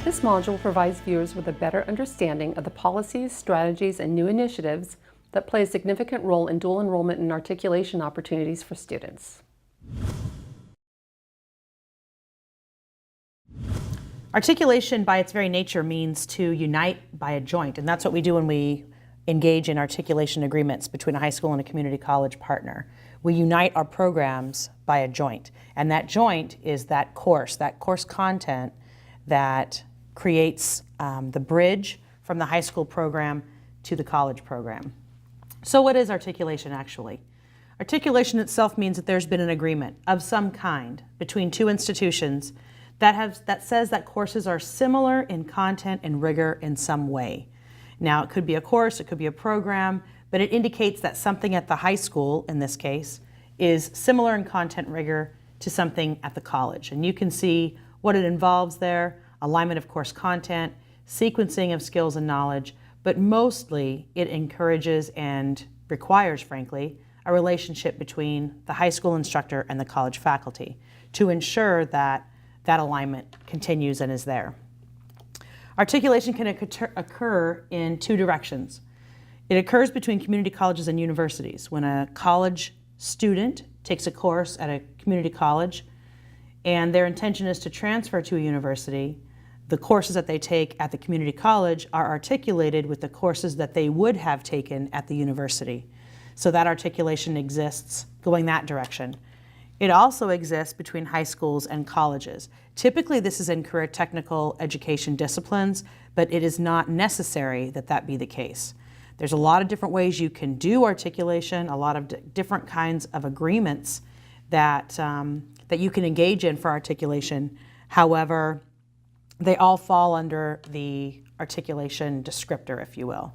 This module provides viewers with a better understanding of the policies, strategies, and new initiatives that play a significant role in dual enrollment and articulation opportunities for students. Articulation by its very nature means to unite by a joint, and that's what we do when we engage in articulation agreements between a high school and a community college partner. We unite our programs by a joint, and that joint is that course content that creates the bridge from the high school program to the college program. So what is articulation actually? Articulation itself means that there's been an agreement of some kind between two institutions that says that courses are similar in content and rigor in some way. Now, it could be a course, it could be a program, but it indicates that something at the high school, in this case, is similar in content rigor to something at the college. And you can see what it involves there: alignment of course content, sequencing of skills and knowledge, but mostly it encourages and requires, frankly, a relationship between the high school instructor and the college faculty to ensure that that alignment continues and is there. Articulation can occur in two directions. It occurs between community colleges and universities. When a college student takes a course at a community college and their intention is to transfer to a university, the courses that they take at the community college are articulated with the courses that they would have taken at the university. So that articulation exists going that direction. It also exists between high schools and colleges. Typically, this is in career technical education disciplines, but it is not necessary that that be the case. There's a lot of different ways you can do articulation, a lot of different kinds of agreements that you can engage in for articulation. However, they all fall under the articulation descriptor, if you will.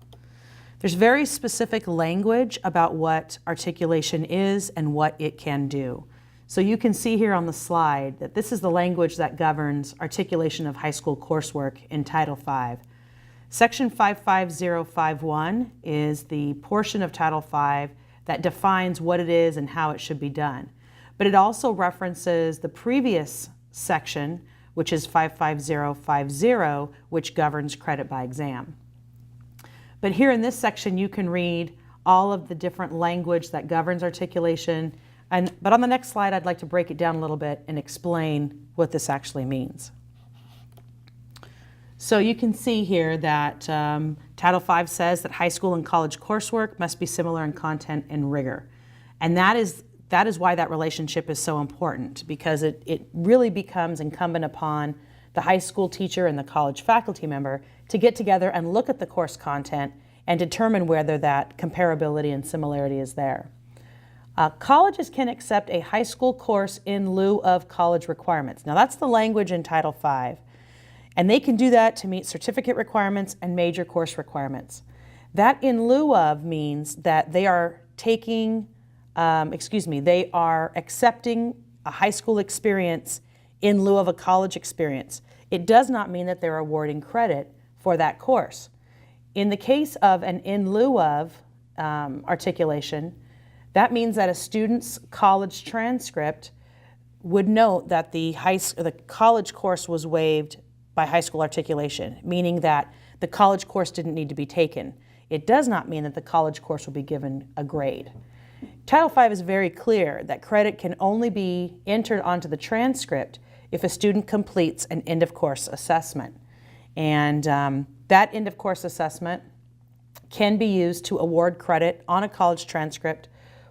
There's very specific language about what articulation is and what it can do. So you can see here on the slide that this is the language that governs articulation of high school coursework in Title V. Section 55051 is the portion of Title V that defines what it is and how it should be done. But it also references the previous section, which is 55050, which governs credit by exam. But here in this section, you can read all of the different language that governs articulation. But on the next slide, I'd like to break it down a little bit and explain what this actually means. So you can see here that Title V says that high school and college coursework must be similar in content and rigor. And that is why that relationship is so important, because it really becomes incumbent upon the high school teacher and the college faculty member to get together and look at the course content and determine whether that comparability and similarity is there. Colleges can accept a high school course in lieu of college requirements. Now that's the language in Title V. And they can do that to meet certificate requirements and major course requirements. That in lieu of means that they are they are accepting a high school experience in lieu of a college experience. It does not mean that they're awarding credit for that course. In the case of an in lieu of articulation, that means that a student's college transcript would note that the college course was waived by high school articulation, meaning that the college course didn't need to be taken. It does not mean that the college course will be given a grade. Title V is very clear that credit can only be entered onto the transcript if a student completes an end-of-course assessment. And that end-of-course assessment can be used to award credit on a college transcript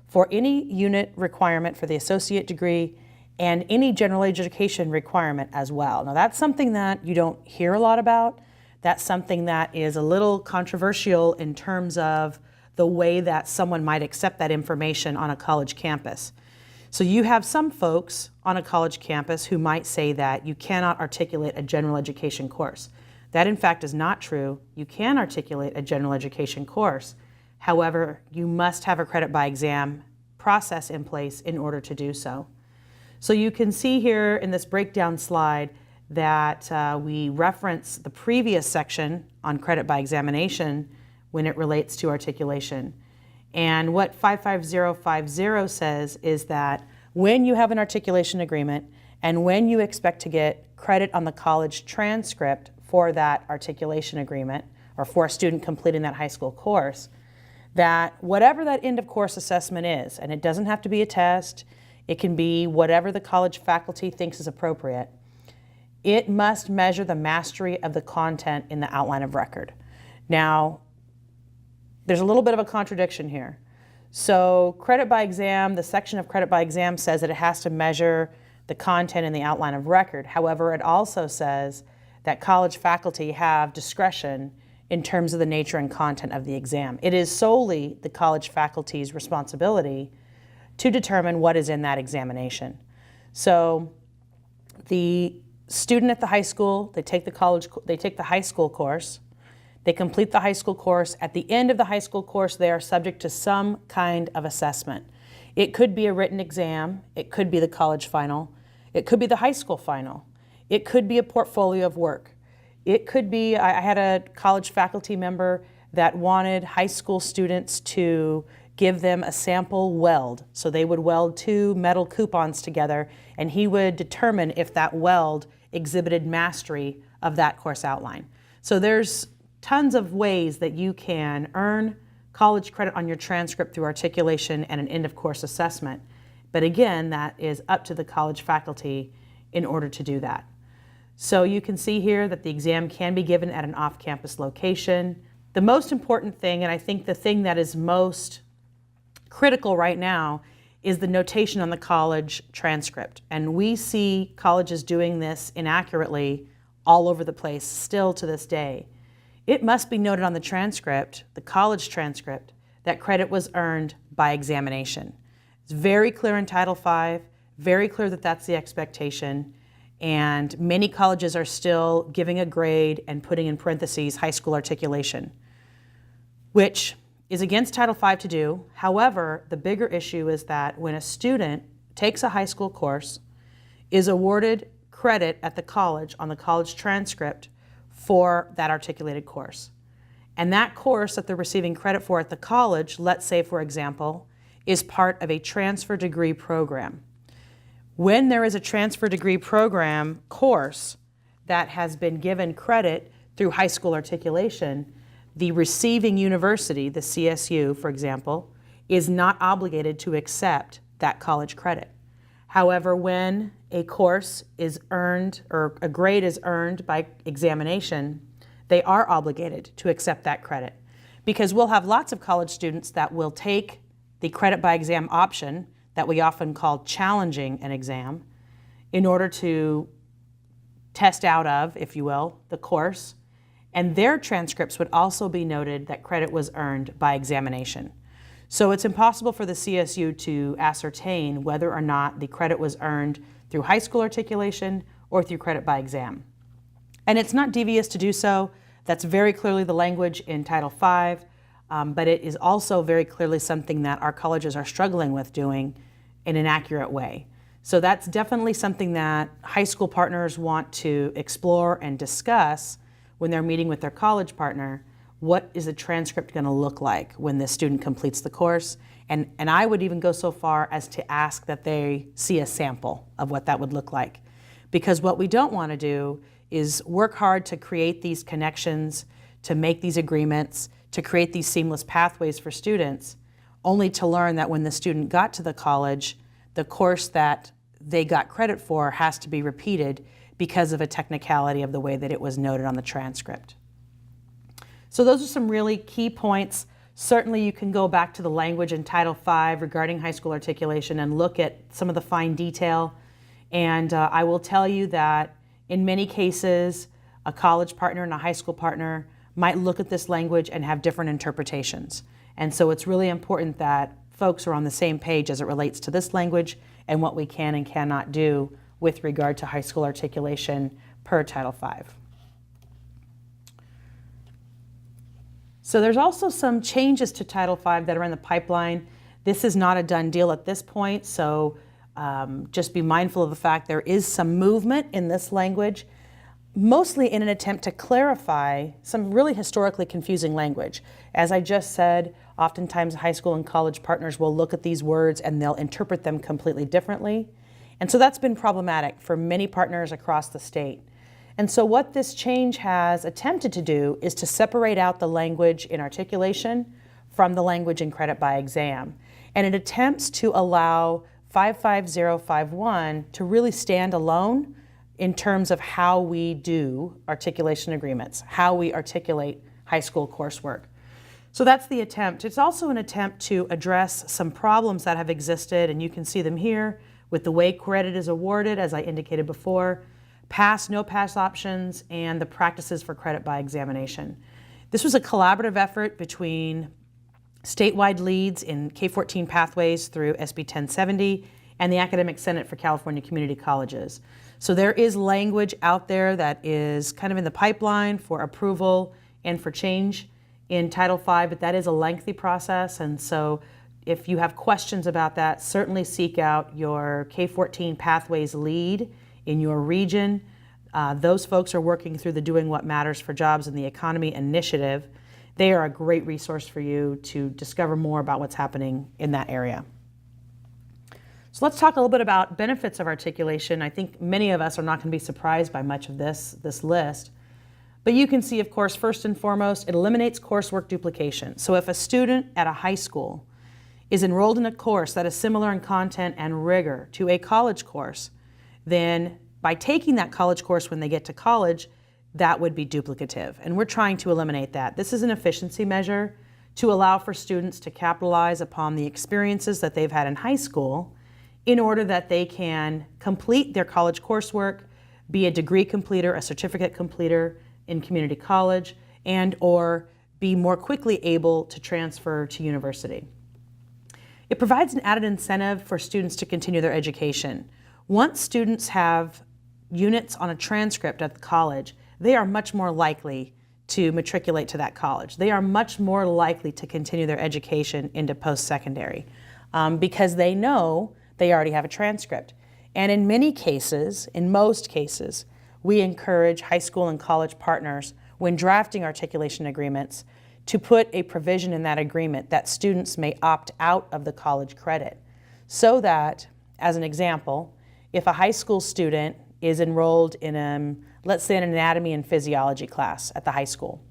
for any unit requirement for the associate degree and any general education requirement as well. Now that's something that you don't hear a lot about. That's something that is a little controversial in terms of the way that someone might accept that information on a college campus. So you have some folks on a college campus who might say that you cannot articulate a general education course. That in fact is not true. You can articulate a general education course. However, you must have a credit by exam process in place in order to do so. So you can see here in this breakdown slide that we reference the previous section on credit by examination when it relates to articulation. And what 55050 says is that when you have an articulation agreement and when you expect to get credit on the college transcript for that articulation agreement or for a student completing that high school course, that whatever that end of course assessment is, and it doesn't have to be a test, it can be whatever the college faculty thinks is appropriate, it must measure the mastery of the content in the outline of record. Now, there's a little bit of a contradiction here. So credit by exam, the section of credit by exam says that it has to measure the content in the outline of record. However, it also says that college faculty have discretion in terms of the nature and content of the exam. It is solely the college faculty's responsibility to determine what is in that examination. So the student at the high school, they take the high school course, they complete the high school course. At the end of the high school course, they are subject to some kind of assessment. It could be a written exam, it could be the college final, it could be the high school final, it could be a portfolio of work. It could be, I had a college faculty member that wanted high school students to give them a sample weld. So they would weld 2 metal coupons together, and he would determine if that weld exhibited mastery of that course outline. So there's tons of ways that you can earn college credit on your transcript through articulation and an end of course assessment. But again, that is up to the college faculty in order to do that. So you can see here that the exam can be given at an off-campus location. The most important thing, and I think the thing that is most critical right now, is the notation on the college transcript. And we see colleges doing this inaccurately all over the place still to this day. It must be noted on the transcript, the college transcript, that credit was earned by examination. It's very clear in Title V, very clear that that's the expectation, and many colleges are still giving a grade and putting in parentheses high school articulation, which is against Title V to do. However, the bigger issue is that when a student takes a high school course, is awarded credit at the college on the college transcript for that articulated course. And that course that they're receiving credit for at the college, let's say for example, is part of a transfer degree program. When there is a transfer degree program course that has been given credit through high school articulation, the receiving university, the CSU, for example, is not obligated to accept that college credit. However, when a course is earned or a grade is earned by examination, they are obligated to accept that credit, because we'll have lots of college students that will take the credit by exam option that we often call challenging an exam in order to test out of, if you will, the course, and their transcripts would also be noted that credit was earned by examination. So it's impossible for the CSU to ascertain whether or not the credit was earned through high school articulation or through credit by exam. And it's not devious to do so. That's very clearly the language in Title V, but it is also very clearly something that our colleges are struggling with doing in an accurate way. So that's definitely something that high school partners want to explore and discuss when they're meeting with their college partner. What is the transcript going to look like when this student completes the course? And I would even go so far as to ask that they see a sample of what that would look like. Because what we don't want to do is work hard to create these connections, to make these agreements, to create these seamless pathways for students, only to learn that when the student got to the college, the course that they got credit for has to be repeated because of a technicality of the way that it was noted on the transcript. So those are some really key points. Certainly you can go back to the language in Title V regarding high school articulation and look at some of the fine detail. And I will tell you that in many cases, a college partner and a high school partner might look at this language and have different interpretations. And so it's really important that folks are on the same page as it relates to this language and what we can and cannot do with regard to high school articulation per Title V. So there's also some changes to Title V that are in the pipeline. This is not a done deal at this point, so just be mindful of the fact there is some movement in this language, mostly in an attempt to clarify some really historically confusing language. As I just said, oftentimes high school and college partners will look at these words and they'll interpret them completely differently. And so that's been problematic for many partners across the state. And so what this change has attempted to do is to separate out the language in articulation from the language in credit by exam. And it attempts to allow 55051 to really stand alone in terms of how we do articulation agreements, how we articulate high school coursework. So that's the attempt. It's also an attempt to address some problems that have existed, and you can see them here with the way credit is awarded, as I indicated before, pass, no pass options, and the practices for credit by examination. This was a collaborative effort between statewide leads in K-14 pathways through SB 1070 and the Academic Senate for California Community Colleges. So there is language out there that is kind of in the pipeline for approval and for change in Title V, but that is a lengthy process. And so if you have questions about that, certainly seek out your K-14 pathways lead in your region. Those folks are working through the Doing What Matters for Jobs in the Economy initiative. They are a great resource for you to discover more about what's happening in that area. So let's talk a little bit about benefits of articulation. I think many of us are not going to be surprised by much of this list. But you can see, of course, first and foremost, it eliminates coursework duplication. So if a student at a high school is enrolled in a course that is similar in content and rigor to a college course, then by taking that college course when they get to college, that would be duplicative. And we're trying to eliminate that. This is an efficiency measure to allow for students to capitalize upon the experiences that they've had in high school in order that they can complete their college coursework, be a degree completer, a certificate completer in community college, and or be more quickly able to transfer to university. It provides an added incentive for students to continue their education. Once students have units on a transcript at the college, they are much more likely to matriculate to that college. They are much more likely to continue their education into post-secondary because they know they already have a transcript. And in many cases, in most cases, we encourage high school and college partners when drafting articulation agreements to put a provision in that agreement that students may opt out of the college credit so that, as an example, if a high school student is enrolled in, let's say, an anatomy and physiology class at the high school,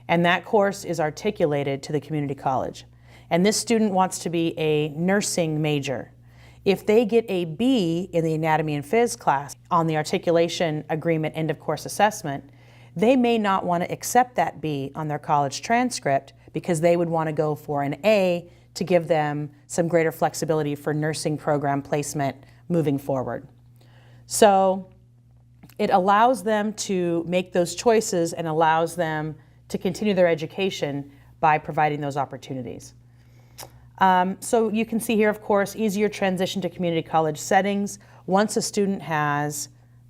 and that course is articulated to the community college, and this student wants to be a nursing major, if they get a B in the anatomy and phys class on the articulation agreement end of course assessment, they may not want to accept that B on their college transcript because they would want to go for an A to give them some greater flexibility for nursing program placement moving forward. So it allows them to make those choices and allows them to continue their education by providing those opportunities. So you can see here, of course, easier transition to community college settings. Once a student has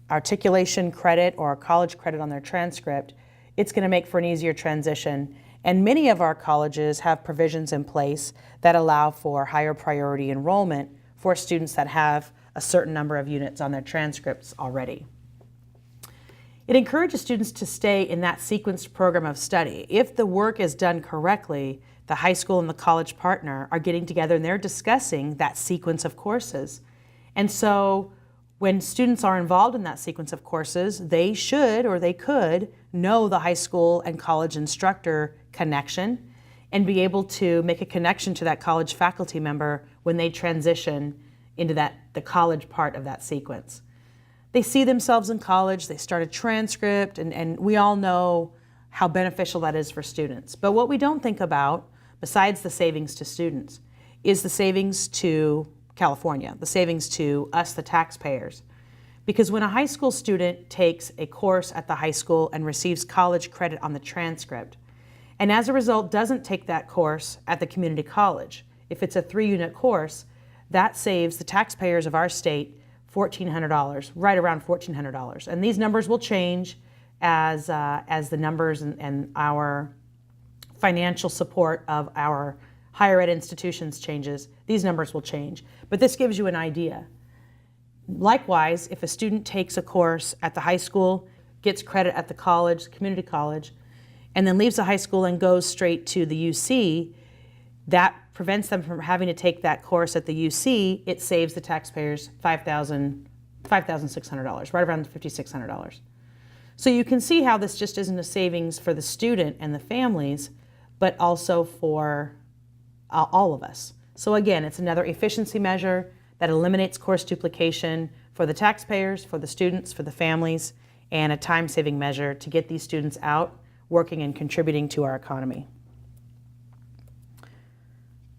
articulation credit or college credit on their transcript, it's going to make for an easier transition. And many of our colleges have provisions in place that allow for higher priority enrollment for students that have a certain number of units on their transcripts already. It encourages students to stay in that sequenced program of study. If the work is done correctly, the high school and the college partner are getting together and they're discussing that sequence of courses. And so when students are involved in that sequence of courses, they should or they could know the high school and college instructor connection and be able to make a connection to that college faculty member when they transition into the college part of that sequence. They see themselves in college, they start a transcript, and we all know how beneficial that is for students. But what we don't think about, besides the savings to students, is the savings to California, the savings to us, the taxpayers. Because when a high school student takes a course at the high school and receives college credit on the transcript, and as a result doesn't take that course at the community college, if it's a 3-unit course, that saves the taxpayers of our state $1,400, right around $1,400. And these numbers will change as the numbers and our financial support of our higher ed institutions changes. These numbers will change. But this gives you an idea. Likewise, if a student takes a course at the high school, gets credit at the college, community college, and then leaves the high school and goes straight to the UC, that prevents them from having to take that course at the UC. It saves the taxpayers $5,600, right around $5,600. So you can see how this just isn't a savings for the student and the families, but also for all of us. So again, it's another efficiency measure that eliminates course duplication for the taxpayers, for the students, for the families, and a time-saving measure to get these students out, working and contributing to our economy.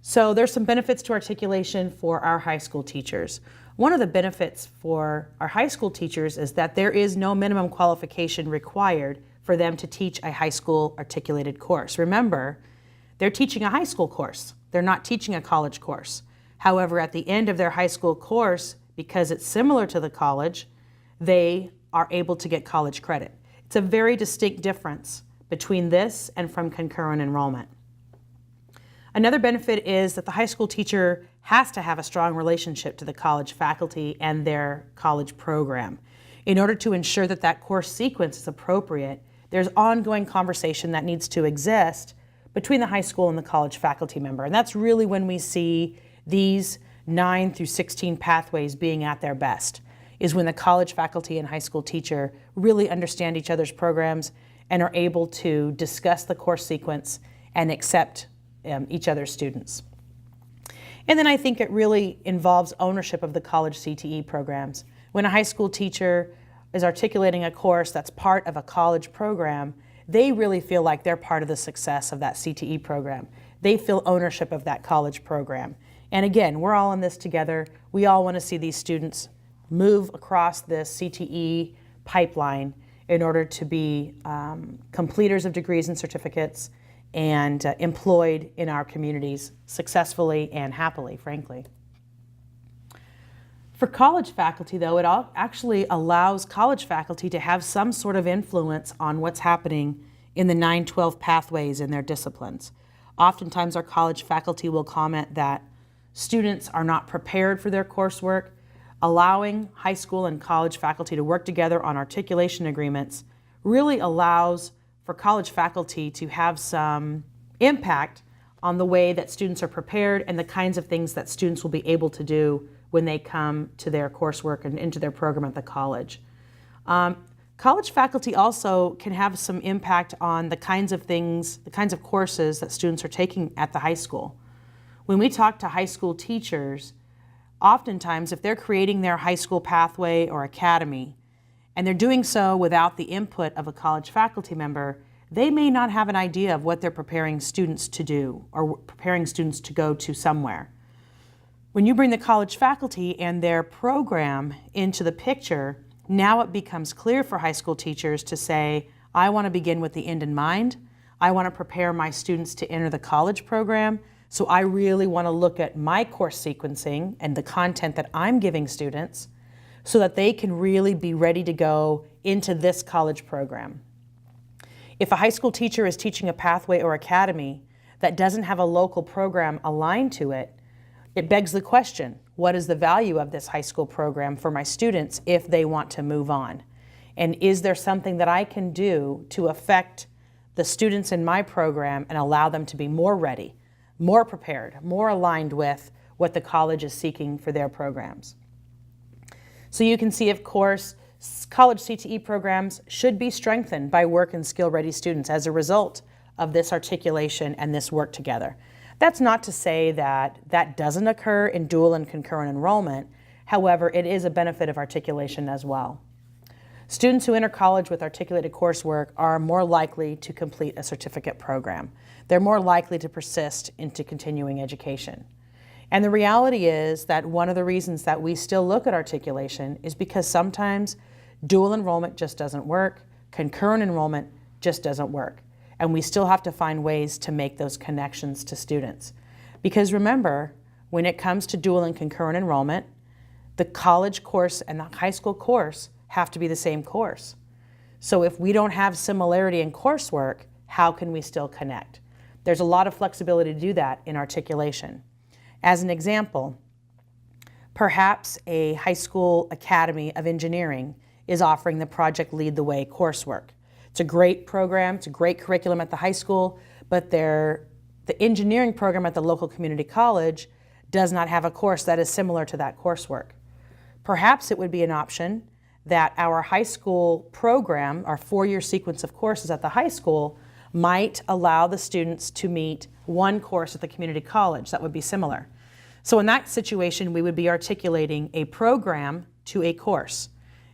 So there's some benefits to articulation for our high school teachers. One of the benefits for our high school teachers is that there is no minimum qualification required for them to teach a high school articulated course. Remember, they're teaching a high school course. They're not teaching a college course. However, at the end of their high school course, because it's similar to the college, they are able to get college credit. It's a very distinct difference between this and from concurrent enrollment. Another benefit is that the high school teacher has to have a strong relationship to the college faculty and their college program. In order to ensure that that course sequence is appropriate, there's ongoing conversation that needs to exist between the high school and the college faculty member. And that's really when we see these 9 through 16 pathways being at their best, is when the college faculty and high school teacher really understand each other's programs and are able to discuss the course sequence and accept each other's students. And then I think it really involves ownership of the college CTE programs. When a high school teacher is articulating a course that's part of a college program, they really feel like they're part of the success of that CTE program. They feel ownership of that college program. And again, we're all in this together. We all want to see these students move across this CTE pipeline in order to be completers of degrees and certificates and employed in our communities successfully and happily, frankly. For college faculty, though, it actually allows college faculty to have some sort of influence on what's happening in the 9-12 pathways in their disciplines. Oftentimes, our college faculty will comment that students are not prepared for their coursework. Allowing high school and college faculty to work together on articulation agreements really allows for college faculty to have some impact on the way that students are prepared and the kinds of things that students will be able to do when they come to their coursework and into their program at the college. College faculty also can have some impact on the kinds of things, the kinds of courses that students are taking at the high school. When we talk to high school teachers, oftentimes if they're creating their high school pathway or academy, and they're doing so without the input of a college faculty member, they may not have an idea of what they're preparing students to do or preparing students to go to somewhere. When you bring the college faculty and their program into the picture, now it becomes clear for high school teachers to say, I want to begin with the end in mind. I want to prepare my students to enter the college program. So I really want to look at my course sequencing and the content that I'm giving students so that they can really be ready to go into this college program. If a high school teacher is teaching a pathway or academy that doesn't have a local program aligned to it, it begs the question, what is the value of this high school program for my students if they want to move on? And is there something that I can do to affect the students in my program and allow them to be more ready, more prepared, more aligned with what the college is seeking for their programs? So you can see, of course, college CTE programs should be strengthened by work and skill-ready students as a result of this articulation and this work together. That's not to say that that doesn't occur in dual and concurrent enrollment. However, it is a benefit of articulation as well. Students who enter college with articulated coursework are more likely to complete a certificate program. They're more likely to persist into continuing education. And the reality is that one of the reasons that we still look at articulation is because sometimes dual enrollment just doesn't work, concurrent enrollment just doesn't work. And we still have to find ways to make those connections to students. Because remember, when it comes to dual and concurrent enrollment, the college course and the high school course have to be the same course. So if we don't have similarity in coursework, how can we still connect? There's a lot of flexibility to do that in articulation. As an example, perhaps a high school academy of engineering is offering the Project Lead the Way coursework. It's a great program, it's a great curriculum at the high school, but the engineering program at the local community college does not have a course that is similar to that coursework. Perhaps it would be an option that our high school program, our 4-year sequence of courses at the high school, might allow the students to meet one course at the community college that would be similar. So in that situation, we would be articulating a program to a course,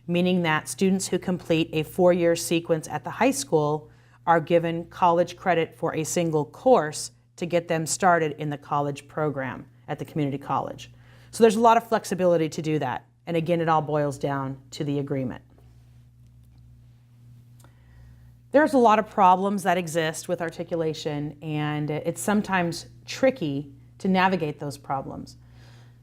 meaning that students who complete a 4-year sequence at the high school are given college credit for a single course to get them started in the college program at the community college. So there's a lot of flexibility to do that. And again, it all boils down to the agreement. There's a lot of problems that exist with articulation, and it's sometimes tricky to navigate those problems.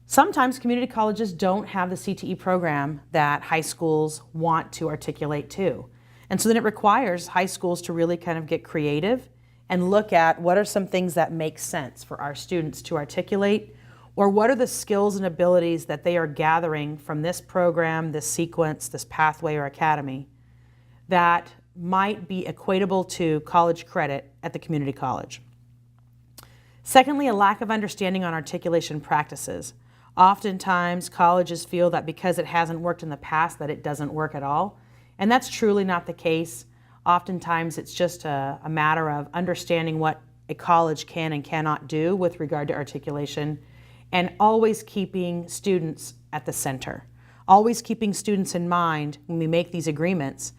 Sometimes community colleges don't have the CTE program that high schools want to articulate to. And so then it requires high schools to really kind of get creative and look at what are some things that make sense for our students to articulate, or what are the skills and abilities that they are gathering from this program, this sequence, this pathway or academy that might be equatable to college credit at the community college. Secondly, a lack of understanding on articulation practices. Oftentimes, colleges feel that because it hasn't worked in the past that it doesn't work at all, and that's truly not the case. Oftentimes, it's just a matter of understanding what a college can and cannot do with regard to articulation, and always keeping students at the center. Always keeping students in mind when we make these agreements,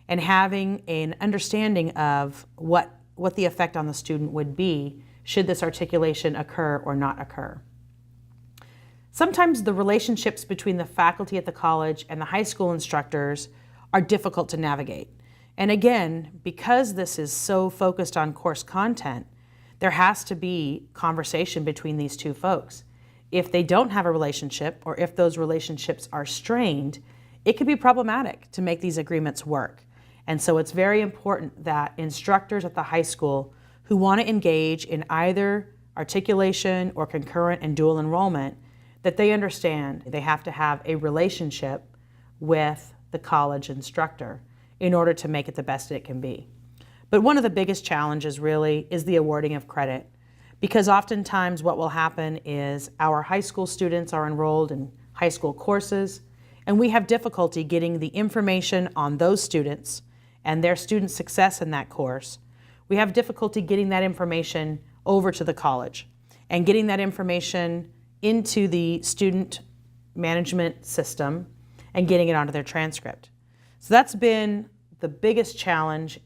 and having an understanding of what the effect on the student would be should this articulation occur or not occur. Sometimes the relationships between the faculty at the college and the high school instructors are difficult to navigate. And again, because this is so focused on course content, there has to be conversation between these two folks. If they don't have a relationship, or if those relationships are strained, it could be problematic to make these agreements work. And so it's very important that instructors at the high school who want to engage in either articulation or concurrent and dual enrollment, that they understand they have to have a relationship with the college instructor in order to make it the best it can be. But one of the biggest challenges really is the awarding of credit, because oftentimes what will happen is our high school students are enrolled in high school courses, and we have difficulty getting the information on those students and their student success in that course. We have difficulty getting that information over to the college and getting that information into the student management system and getting it onto their transcript. So that's been the biggest challenge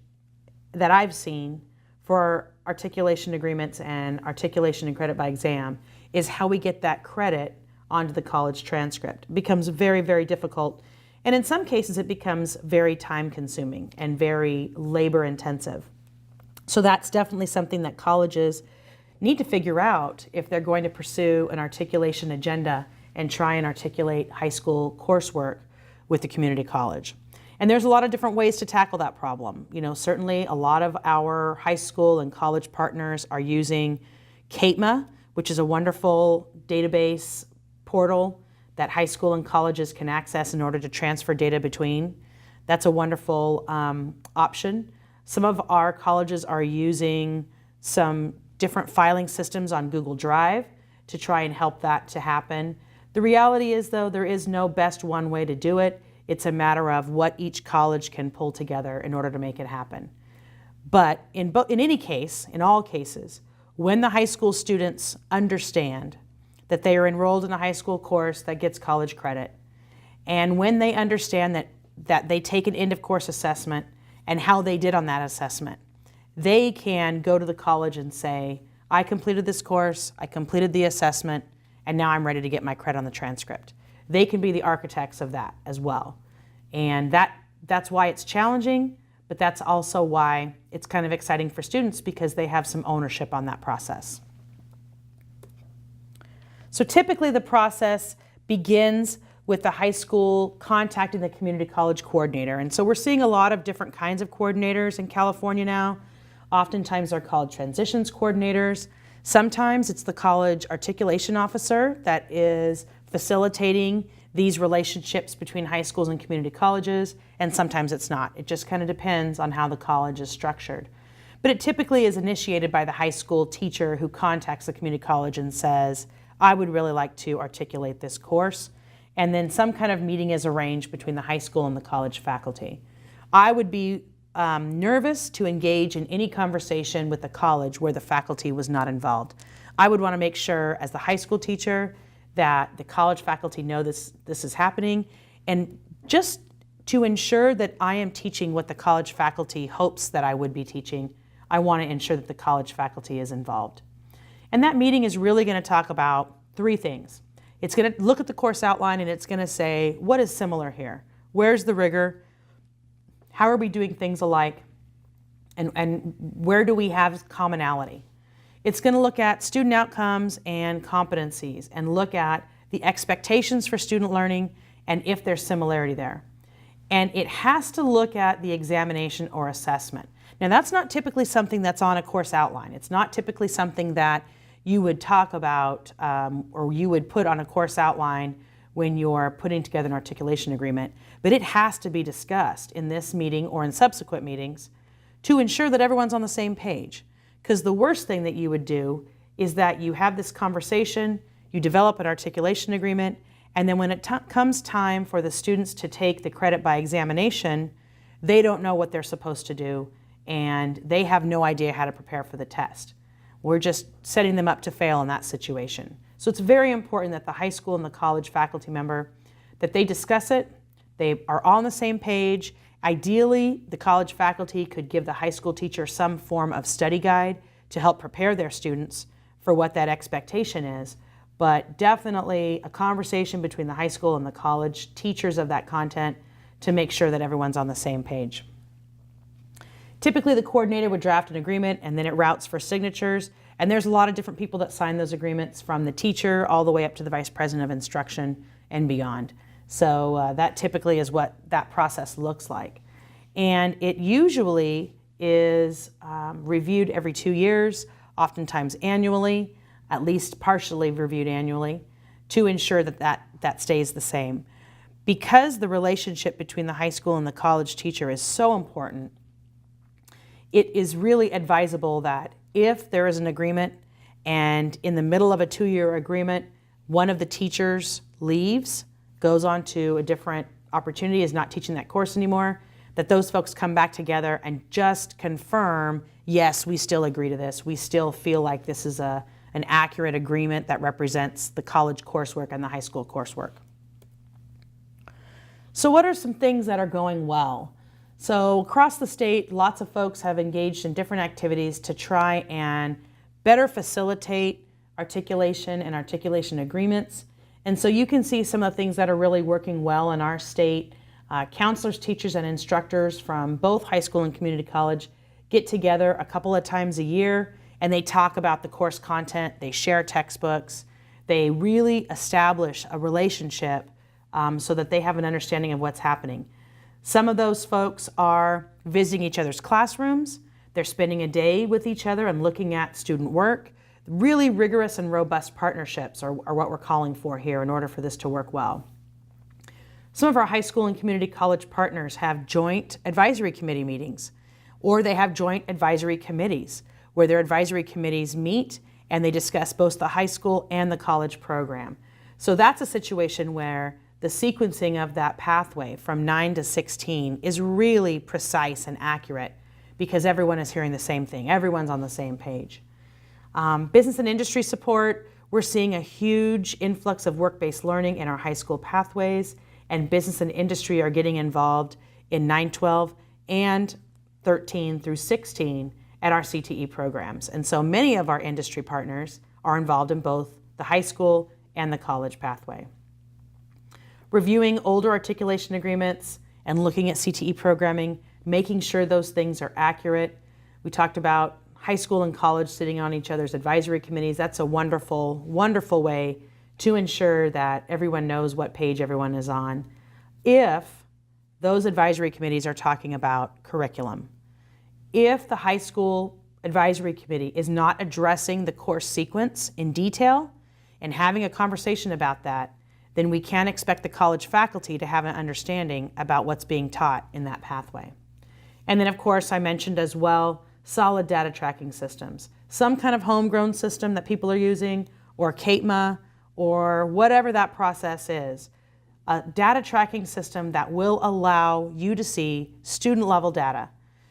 that I've seen for articulation agreements and articulation and credit by exam, is how we get that credit onto the college transcript. It becomes very, very difficult. And in some cases, it becomes very time consuming and very labor intensive. So that's definitely something that colleges need to figure out if they're going to pursue an articulation agenda and try and articulate high school coursework with the community college. And there's a lot of different ways to tackle that problem. You know, certainly a lot of our high school and college partners are using CATMA, which is a wonderful database portal that high school and colleges can access in order to transfer data between. That's a wonderful option. Some of our colleges are using some different filing systems on Google Drive to try and help that to happen. The reality is, though, there is no best one way to do it. It's a matter of what each college can pull together in order to make it happen. But in any case, in all cases, when the high school students understand that they are enrolled in a high school course that gets college credit, and when they understand that they take an end of course assessment and how they did on that assessment, they can go to the college and say, I completed this course, I completed the assessment, and now I'm ready to get my credit on the transcript. They can be the architects of that as well. And that's why it's challenging, but that's also why it's kind of exciting for students, because they have some ownership on that process. So typically the process begins with the high school contacting the community college coordinator. And so we're seeing a lot of different kinds of coordinators in California now. Oftentimes they're called transitions coordinators. Sometimes it's the college articulation officer that is facilitating these relationships between high schools and community colleges, and sometimes it's not. It just kind of depends on how the college is structured. But it typically is initiated by the high school teacher who contacts the community college and says, I would really like to articulate this course. and then some kind of meeting is arranged between the high school and the college faculty. I would be nervous to engage in any conversation with the college where the faculty was not involved. I would want to make sure, as the high school teacher, that the college faculty know this is happening, and just to ensure that I am teaching what the college faculty hopes that I would be teaching, I want to ensure that the college faculty is involved. And that meeting is really going to talk about three things. It's going to look at the course outline and it's going to say, what is similar here? Where's the rigor? How are we doing things alike? And where do we have commonality? It's going to look at student outcomes and competencies and look at the expectations for student learning and if there's similarity there. And it has to look at the examination or assessment. Now, that's not typically something that's on a course outline. It's not typically something that you would talk about or you would put on a course outline when you're putting together an articulation agreement, but it has to be discussed in this meeting or in subsequent meetings to ensure that everyone's on the same page. Because the worst thing that you would do is that you have this conversation, you develop an articulation agreement, and then when it comes time for the students to take the credit by examination, they don't know what they're supposed to do, and they have no idea how to prepare for the test. We're just setting them up to fail in that situation. So it's very important that the high school and the college faculty member, that they discuss it, they are on the same page. Ideally, the college faculty could give the high school teacher some form of study guide to help prepare their students for what that expectation is, but definitely a conversation between the high school and the college teachers of that content to make sure that everyone's on the same page. Typically, the coordinator would draft an agreement and then it routes for signatures, and there's a lot of different people that sign those agreements, from the teacher all the way up to the vice president of instruction and beyond. So that typically is what that process looks like. And it usually is reviewed every 2 years, oftentimes annually, at least partially reviewed annually, to ensure that stays the same. Because the relationship between the high school and the college teacher is so important, it is really advisable that if there is an agreement and in the middle of a 2-year agreement, one of the teachers leaves, goes on to a different opportunity, is not teaching that course anymore, that those folks come back together and just confirm, yes, we still agree to this. We still feel like this is an accurate agreement that represents the college coursework and the high school coursework. So what are some things that are going well? So across the state, lots of folks have engaged in different activities to try and better facilitate articulation and articulation agreements. And so you can see some of the things that are really working well in our state. Counselors, teachers, and instructors from both high school and community college get together a couple of times a year and they talk about the course content, they share textbooks, they really establish a relationship so that they have an understanding of what's happening. Some of those folks are visiting each other's classrooms, they're spending a day with each other and looking at student work. Really rigorous and robust partnerships are what we're calling for here in order for this to work well. Some of our high school and community college partners have joint advisory committee meetings, or they have joint advisory committees where their advisory committees meet and they discuss both the high school and the college program. So that's a situation where the sequencing of that pathway from 9 to 16 is really precise and accurate because everyone is hearing the same thing. Everyone's on the same page. Business and industry support, we're seeing a huge influx of work-based learning in our high school pathways, and business and industry are getting involved in 9-12 and 13 through 16 at our CTE programs. And so many of our industry partners are involved in both the high school and the college pathway. Reviewing older articulation agreements and looking at CTE programming, making sure those things are accurate. We talked about high school and college sitting on each other's advisory committees. That's a wonderful, wonderful way to ensure that everyone knows what page everyone is on. If those advisory committees are talking about curriculum, if the high school advisory committee is not addressing the course sequence in detail and having a conversation about that, then we can expect the college faculty to have an understanding about what's being taught in that pathway. And then, of course, I mentioned as well, solid data tracking systems. Some kind of homegrown system that people are using, or CATMA, or whatever that process is. a data tracking system that will allow you to see student level data.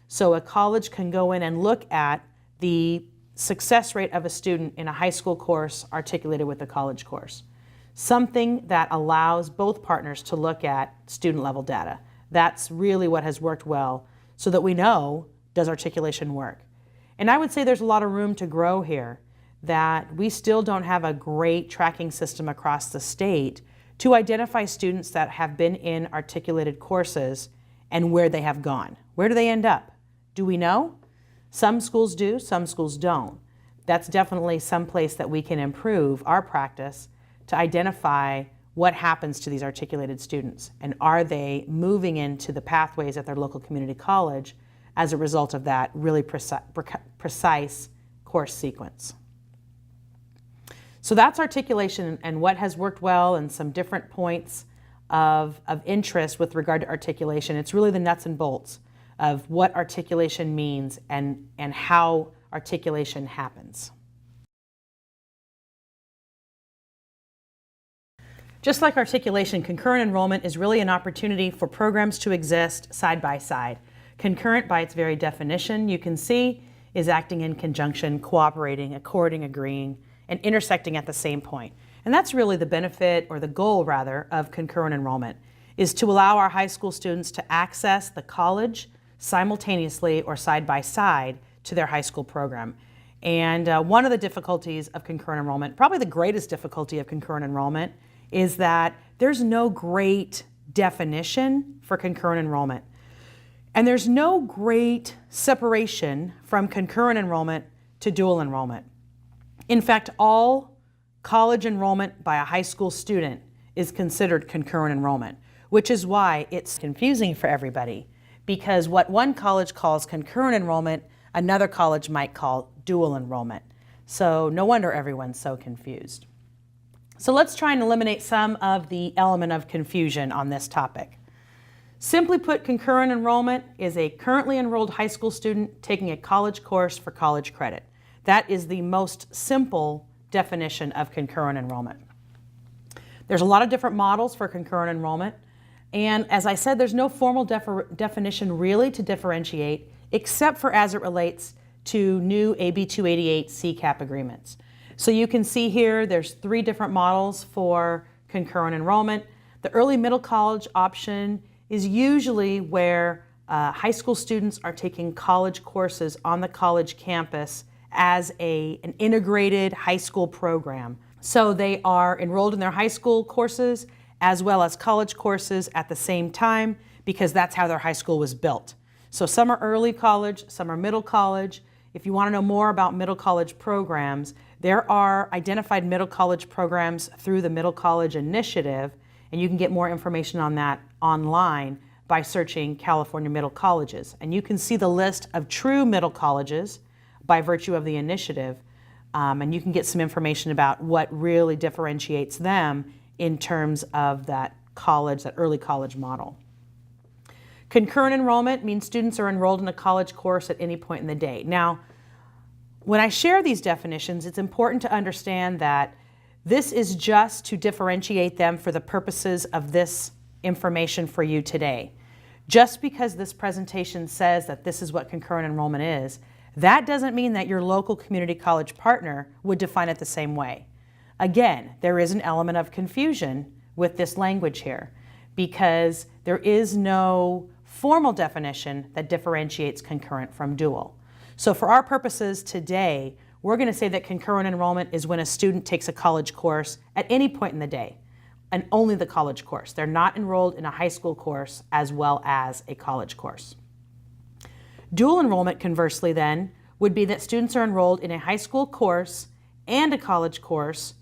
So a college can go in and look at the success rate of a student in a high school course articulated with a college course. Something that allows both partners to look at student level data. That's really what has worked well, so that we know, does articulation work? And I would say there's a lot of room to grow here, that we still don't have a great tracking system across the state to identify students that have been in articulated courses and where they have gone. Where do they end up? Do we know? Some schools do, some schools don't. That's definitely some place that we can improve our practice to identify what happens to these articulated students, and are they moving into the pathways at their local community college as a result of that really precise course sequence. So that's articulation and what has worked well, and some different points of interest with regard to articulation. It's really the nuts and bolts of what articulation means and how articulation happens. Just like articulation, concurrent enrollment is really an opportunity for programs to exist side by side. Concurrent, by its very definition, you can see, is acting in conjunction, cooperating, according, agreeing, and intersecting at the same point. And that's really the benefit, or the goal rather, of concurrent enrollment, is to allow our high school students to access the college simultaneously or side by side to their high school program. And one of the difficulties of concurrent enrollment, probably the greatest difficulty of concurrent enrollment, is that there's no great definition for concurrent enrollment. And there's no great separation from concurrent enrollment to dual enrollment. In fact, all college enrollment by a high school student is considered concurrent enrollment, which is why it's confusing for everybody, because what one college calls concurrent enrollment, another college might call dual enrollment. So no wonder everyone's so confused. So let's try and eliminate some of the element of confusion on this topic. Simply put, concurrent enrollment is a currently enrolled high school student taking a college course for college credit. That is the most simple definition of concurrent enrollment. There's a lot of different models for concurrent enrollment, and as I said, there's no formal definition really to differentiate, except for as it relates to new AB 288 CCAP agreements. So you can see here there's 3 different models for concurrent enrollment. The early middle college option is usually where high school students are taking college courses on the college campus as an integrated high school program. So they are enrolled in their high school courses as well as college courses at the same time, because that's how their high school was built. So some are early college, some are middle college. If you want to know more about middle college programs, there are identified middle college programs through the Middle College Initiative, and you can get more information on that online by searching California Middle Colleges. And you can see the list of true middle colleges by virtue of the initiative, and you can get some information about what really differentiates them in terms of that college, that early college model. Concurrent enrollment means students are enrolled in a college course at any point in the day. Now, when I share these definitions, it's important to understand that this is just to differentiate them for the purposes of this information for you today. Just because this presentation says that this is what concurrent enrollment is, that doesn't mean that your local community college partner would define it the same way. Again, there is an element of confusion with this language here, because there is no formal definition that differentiates concurrent from dual. So for our purposes today, we're going to say that concurrent enrollment is when a student takes a college course at any point in the day, and only the college course. They're not enrolled in a high school course as well as a college course. Dual enrollment, conversely then, would be that students are enrolled in a high school course and a college course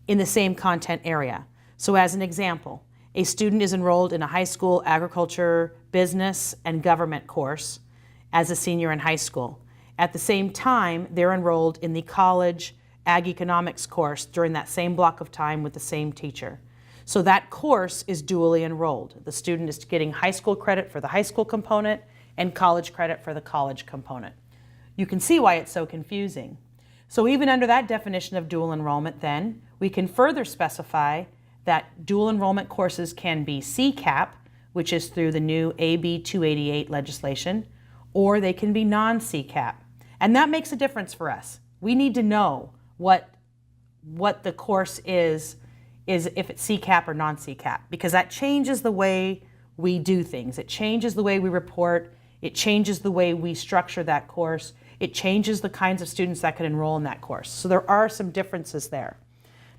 in the same content area. So as an example, a student is enrolled in a high school agriculture, business, and government course as a senior in high school. At the same time, they're enrolled in the college ag economics course during that same block of time with the same teacher. So that course is dually enrolled. The student is getting high school credit for the high school component and college credit for the college component. You can see why it's so confusing. So even under that definition of dual enrollment then, we can further specify that dual enrollment courses can be CCAP, which is through the new AB 288 legislation, or they can be non-CCAP. And that makes a difference for us. We need to know what the course is if it's CCAP or non-CCAP, because that changes the way we do things. It changes the way we report. It changes the way we structure that course. It changes the kinds of students that can enroll in that course. So there are some differences there.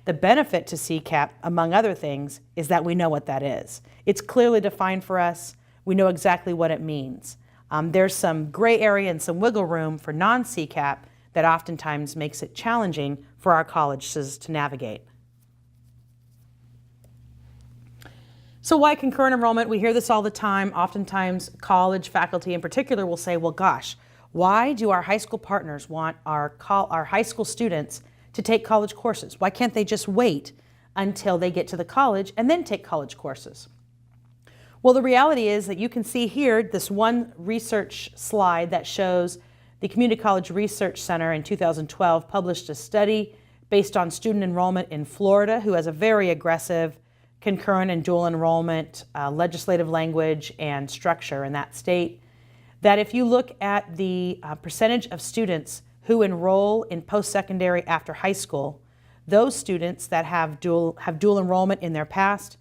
The benefit to CCAP, among other things, is that we know what that is. It's clearly defined for us. We know exactly what it means. There's some gray area and some wiggle room for non-CCAP that oftentimes makes it challenging for our colleges to navigate. So why concurrent enrollment? We hear this all the time. Oftentimes college faculty in particular will say, well, gosh, why do our high school partners want our high school students to take college courses? Why can't they just wait until they get to the college and then take college courses? Well, the reality is that you can see here this one research slide that shows the Community College Research Center in 2012 published a study based on student enrollment in Florida, who has a very aggressive concurrent and dual enrollment legislative language and structure in that state, that if you look at the percentage of students who enroll in post-secondary after high school, those students that have dual enrollment in their past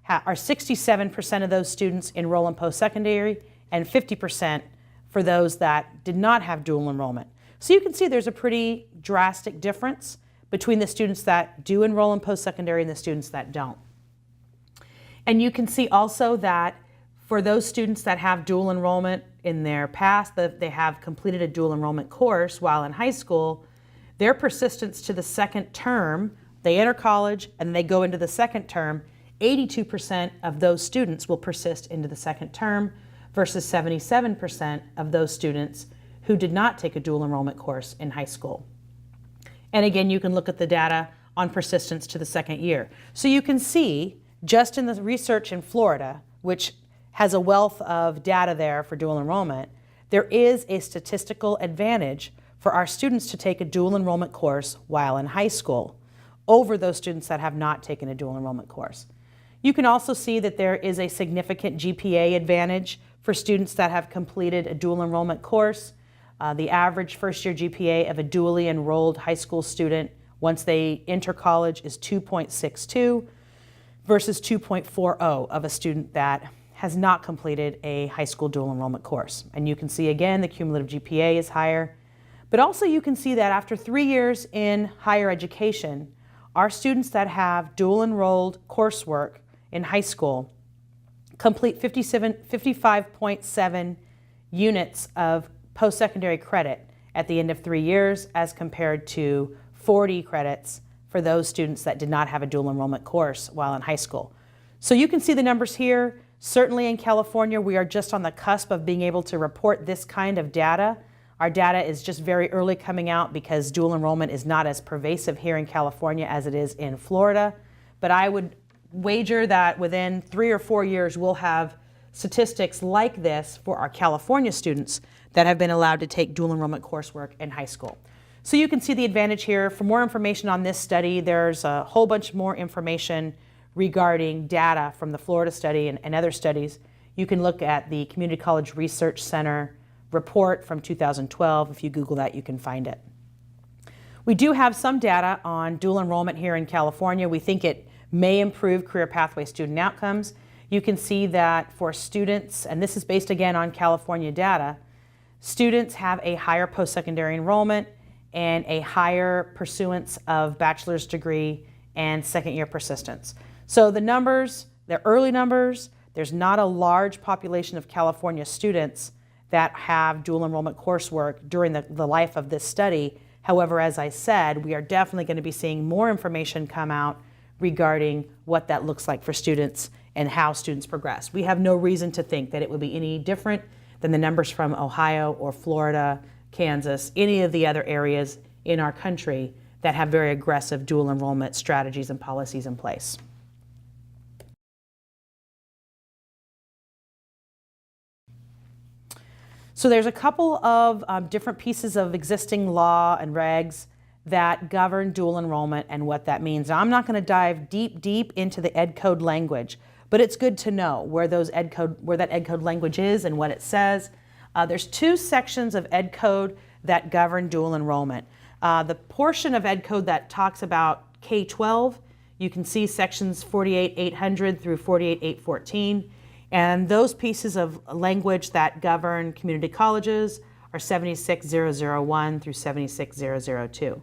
are 67% of those students enroll in post-secondary and 50% for those that did not have dual enrollment. So you can see there's a pretty drastic difference between the students that do enroll in post-secondary and the students that don't. And you can see also that for those students that have dual enrollment in their past, that they have completed a dual enrollment course while in high school, their persistence to the second term, they enter college and they go into the second term, 82% of those students will persist into the second term versus 77% of those students who did not take a dual enrollment course in high school. And again, you can look at the data on persistence to the second year. So you can see just in the research in Florida, which has a wealth of data there for dual enrollment, there is a statistical advantage for our students to take a dual enrollment course while in high school over those students that have not taken a dual enrollment course. You can also see that there is a significant GPA advantage for students that have completed a dual enrollment course. The average first-year GPA of a dually enrolled high school student once they enter college is 2.62 versus 2.40 of a student that has not completed a high school dual enrollment course. And you can see again the cumulative GPA is higher, but also you can see that after 3 years in higher education, our students that have dual enrolled coursework in high school complete 55.7 units of post-secondary credit at the end of 3 years as compared to 40 credits for those students that did not have a dual enrollment course while in high school. So you can see the numbers here. Certainly in California, we are just on the cusp of being able to report this kind of data. Our data is just very early coming out because dual enrollment is not as pervasive here in California as it is in Florida. But I would wager that within 3 or 4 years, we'll have statistics like this for our California students that have been allowed to take dual enrollment coursework in high school. So you can see the advantage here. For more information on this study, there's a whole bunch more information regarding data from the Florida study and other studies. You can look at the Community College Research Center report from 2012. If you Google that, you can find it. We do have some data on dual enrollment here in California. We think it may improve career pathway student outcomes. You can see that for students, and this is based again on California data, students have a higher post-secondary enrollment and a higher pursuance of bachelor's degree and second-year persistence. So the numbers, the early numbers, there's not a large population of California students that have dual enrollment coursework during the life of this study. However, as I said, we are definitely going to be seeing more information come out regarding what that looks like for students and how students progress. We have no reason to think that it would be any different than the numbers from Ohio or Florida, Kansas, any of the other areas in our country that have very aggressive dual enrollment strategies and policies in place. So there's a couple of different pieces of existing law and regs that govern dual enrollment and what that means. Now, I'm not going to dive deep into the ed code language, but it's good to know where that ed code language is and what it says. There's two sections of ed code that govern dual enrollment. The portion of ed code that talks about K-12, you can see sections 48,800 through 48,814, and those pieces of language that govern community colleges are 76,001 through 76,002.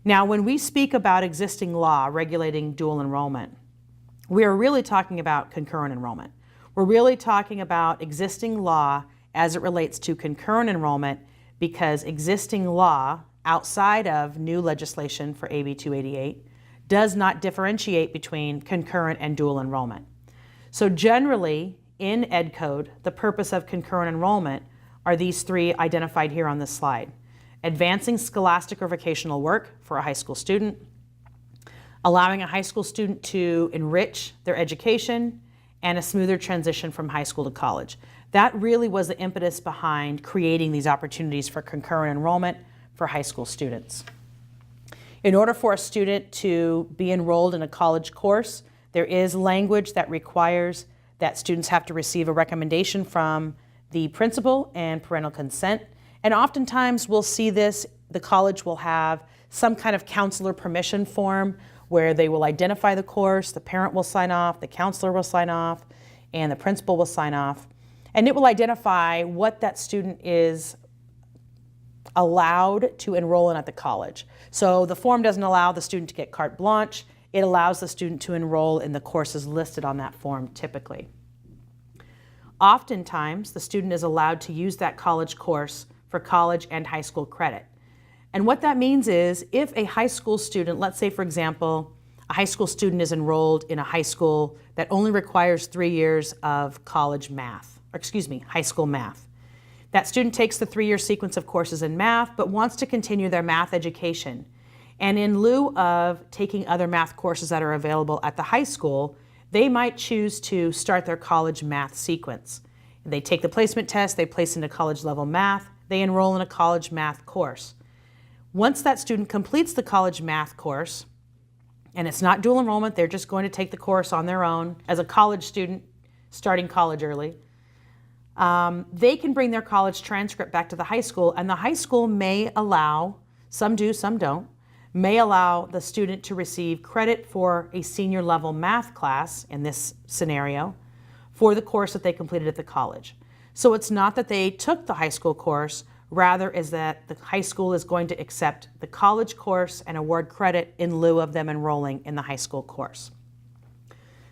Now, when we speak about existing law regulating dual enrollment, we are really talking about concurrent enrollment. We're really talking about existing law as it relates to concurrent enrollment, because existing law outside of new legislation for AB 288 does not differentiate between concurrent and dual enrollment. So generally, in ed code, the purpose of concurrent enrollment are these three identified here on this slide: advancing scholastic or vocational work for a high school student, allowing a high school student to enrich their education, and a smoother transition from high school to college. That really was the impetus behind creating these opportunities for concurrent enrollment for high school students. In order for a student to be enrolled in a college course, there is language that requires that students have to receive a recommendation from the principal and parental consent. And oftentimes we'll see this, the college will have some kind of counselor permission form where they will identify the course, the parent will sign off, the counselor will sign off, and the principal will sign off. And it will identify what that student is allowed to enroll in at the college. So the form doesn't allow the student to get carte blanche. It allows the student to enroll in the courses listed on that form typically. Oftentimes, the student is allowed to use that college course for college and high school credit. And what that means is, if a high school student, let's say for example, a high school student is enrolled in a high school that only requires 3 years of college math, or excuse me, high school math. That student takes the 3-year sequence of courses in math, but wants to continue their math education. And in lieu of taking other math courses that are available at the high school, they might choose to start their college math sequence. They take the placement test, they place into college level math, they enroll in a college math course. Once that student completes the college math course, and it's not dual enrollment, they're just going to take the course on their own as a college student starting college early, they can bring their college transcript back to the high school, and the high school may allow, some do, some don't, may allow the student to receive credit for a senior level math class, in this scenario, for the course that they completed at the college. So it's not that they took the high school course, rather is that the high school is going to accept the college course and award credit in lieu of them enrolling in the high school course.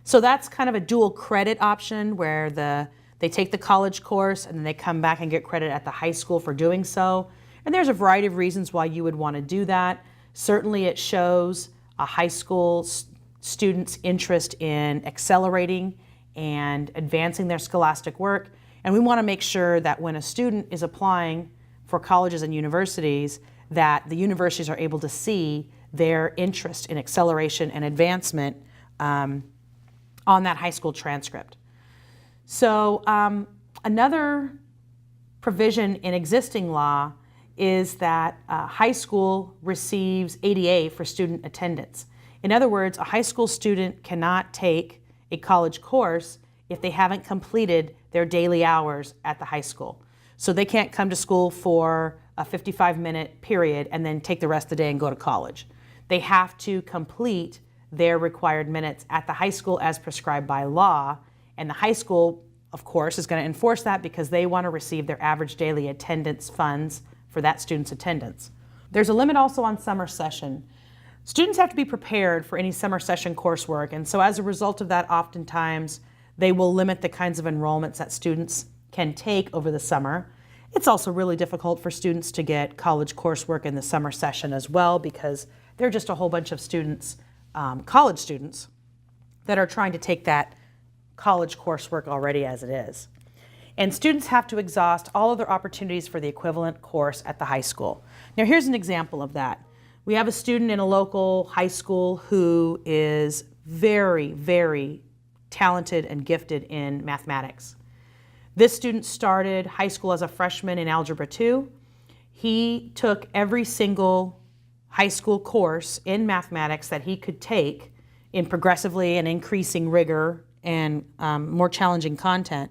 So that's kind of a dual credit option where they take the college course and then they come back and get credit at the high school for doing so. And there's a variety of reasons why you would want to do that. Certainly it shows a high school student's interest in accelerating and advancing their scholastic work. And we want to make sure that when a student is applying for colleges and universities, that the universities are able to see their interest in acceleration and advancement on that high school transcript. So another provision in existing law is that high school receives ADA for student attendance. In other words, a high school student cannot take a college course if they haven't completed their daily hours at the high school. So they can't come to school for a 55-minute period and then take the rest of the day and go to college. They have to complete their required minutes at the high school as prescribed by law, and the high school, of course, is going to enforce that because they want to receive their average daily attendance funds for that student's attendance. There's a limit also on summer session. Students have to be prepared for any summer session coursework, and so as a result of that, oftentimes they will limit the kinds of enrollments that students can take over the summer. It's also really difficult for students to get college coursework in the summer session as well, because there are just a whole bunch of students, college students, that are trying to take that college coursework already as it is. And students have to exhaust all of their opportunities for the equivalent course at the high school. Now here's an example of that. We have a student in a local high school who is very, very talented and gifted in mathematics. This student started high school as a freshman in Algebra 2. He took every single high school course in mathematics that he could take in progressively and increasing rigor and more challenging content.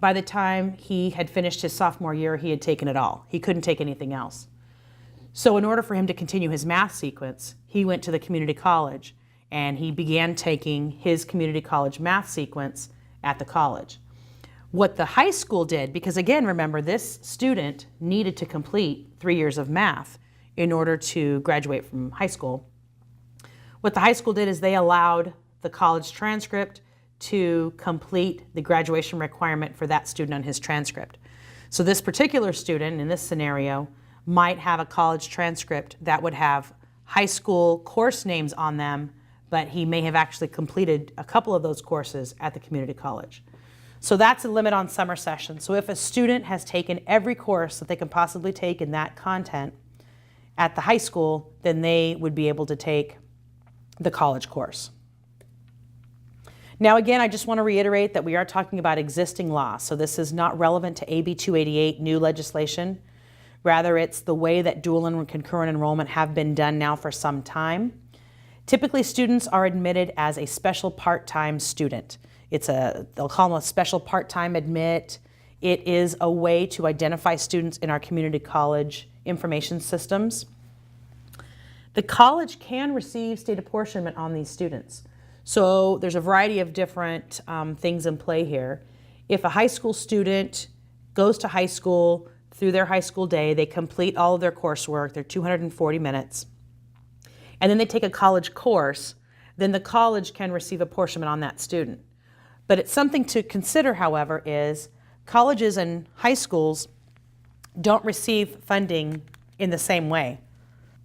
By the time he had finished his sophomore year, he had taken it all. He couldn't take anything else. So in order for him to continue his math sequence, he went to the community college and he began taking his community college math sequence at the college. What the high school did, because again, remember, this student needed to complete 3 years of math in order to graduate from high school. What the high school did is they allowed the college transcript to complete the graduation requirement for that student on his transcript. So this particular student in this scenario might have a college transcript that would have high school course names on them, but he may have actually completed a couple of those courses at the community college. So that's a limit on summer session. So if a student has taken every course that they can possibly take in that content at the high school, then they would be able to take the college course. Now again, I just want to reiterate that we are talking about existing law. So this is not relevant to AB 288, new legislation. Rather, it's the way that dual and concurrent enrollment have been done now for some time. Typically, students are admitted as a special part-time student. They'll call them a special part-time admit. It is a way to identify students in our community college information systems. The college can receive state apportionment on these students. So there's a variety of different things in play here. If a high school student goes to high school through their high school day, they complete all of their coursework, their 240 minutes, and then they take a college course, then the college can receive apportionment on that student. But it's something to consider, however, is colleges and high schools don't receive funding in the same way.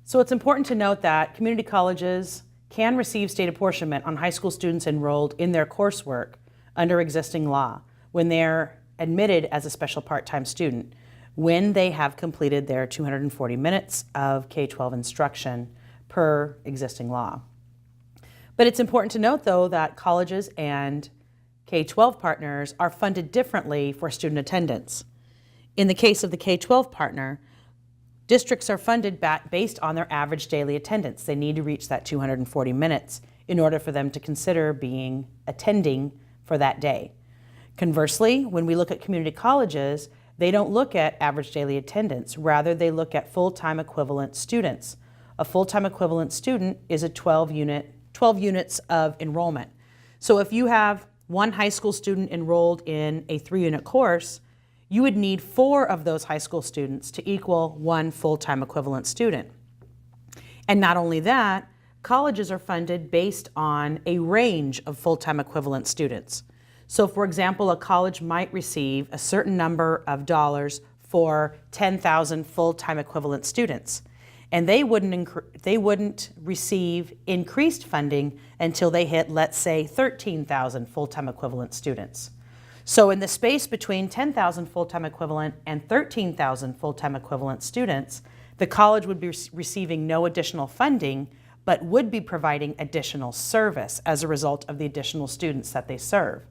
So it's important to note that community colleges can receive state apportionment on high school students enrolled in their coursework under existing law when they're admitted as a special part-time student, when they have completed their 240 minutes of K-12 instruction per existing law. But it's important to note, though, that colleges and K-12 partners are funded differently for student attendance. In the case of the K-12 partner, districts are funded based on their average daily attendance. They need to reach that 240 minutes in order for them to consider attending for that day. Conversely, when we look at community colleges, they don't look at average daily attendance. Rather, they look at full-time equivalent students. A full-time equivalent student is a 12 units of enrollment. So if you have one high school student enrolled in a 3-unit course, you would need 4 of those high school students to equal one full-time equivalent student. And not only that, colleges are funded based on a range of full-time equivalent students. So for example, a college might receive a certain number of dollars for 10,000 full-time equivalent students. And they wouldn't receive increased funding until they hit, let's say, 13,000 full-time equivalent students. So in the space between 10,000 full-time equivalent and 13,000 full-time equivalent students, the college would be receiving no additional funding, but would be providing additional service as a result of the additional students that they serve.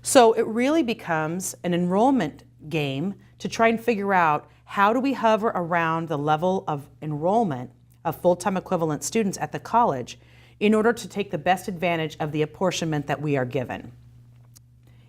So it really becomes an enrollment game to try and figure out, how do we hover around the level of enrollment of full-time equivalent students at the college in order to take the best advantage of the apportionment that we are given.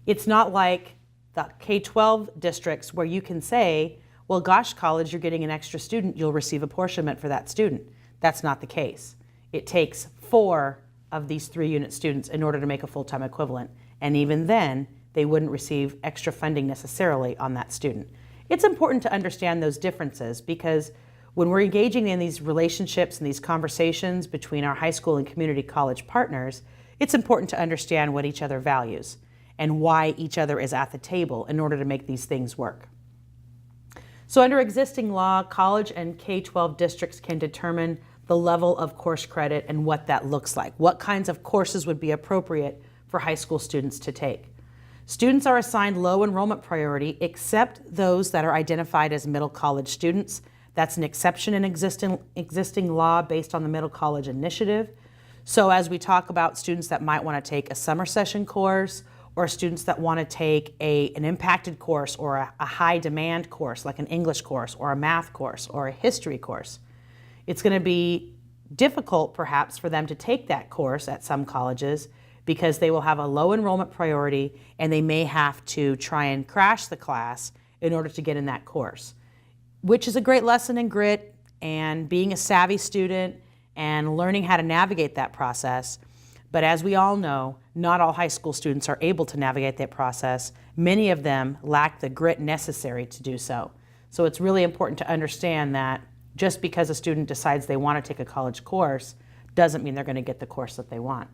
It's not like the K-12 districts where you can say, well, gosh, college, you're getting an extra student, you'll receive apportionment for that student. That's not the case. It takes 4 of these 3-unit students in order to make a full-time equivalent. And even then, they wouldn't receive extra funding necessarily on that student. It's important to understand those differences, because when we're engaging in these relationships and these conversations between our high school and community college partners, it's important to understand what each other values and why each other is at the table in order to make these things work. So under existing law, college and K-12 districts can determine the level of course credit and what that looks like. What kinds of courses would be appropriate for high school students to take. Students are assigned low enrollment priority except those that are identified as middle college students. That's an exception in existing law based on the Middle College Initiative. So as we talk about students that might want to take a summer session course, or students that want to take an impacted course or a high demand course like an English course or a math course or a history course, It's going to be difficult perhaps for them to take that course at some colleges because they will have a low enrollment priority and they may have to try and crash the class in order to get in that course, which is a great lesson in grit and being a savvy student and learning how to navigate that process. But as we all know, not all high school students are able to navigate that process. Many of them lack the grit necessary to do so. So it's really important to understand that just because a student decides they want to take a college course doesn't mean they're going to get the course that they want.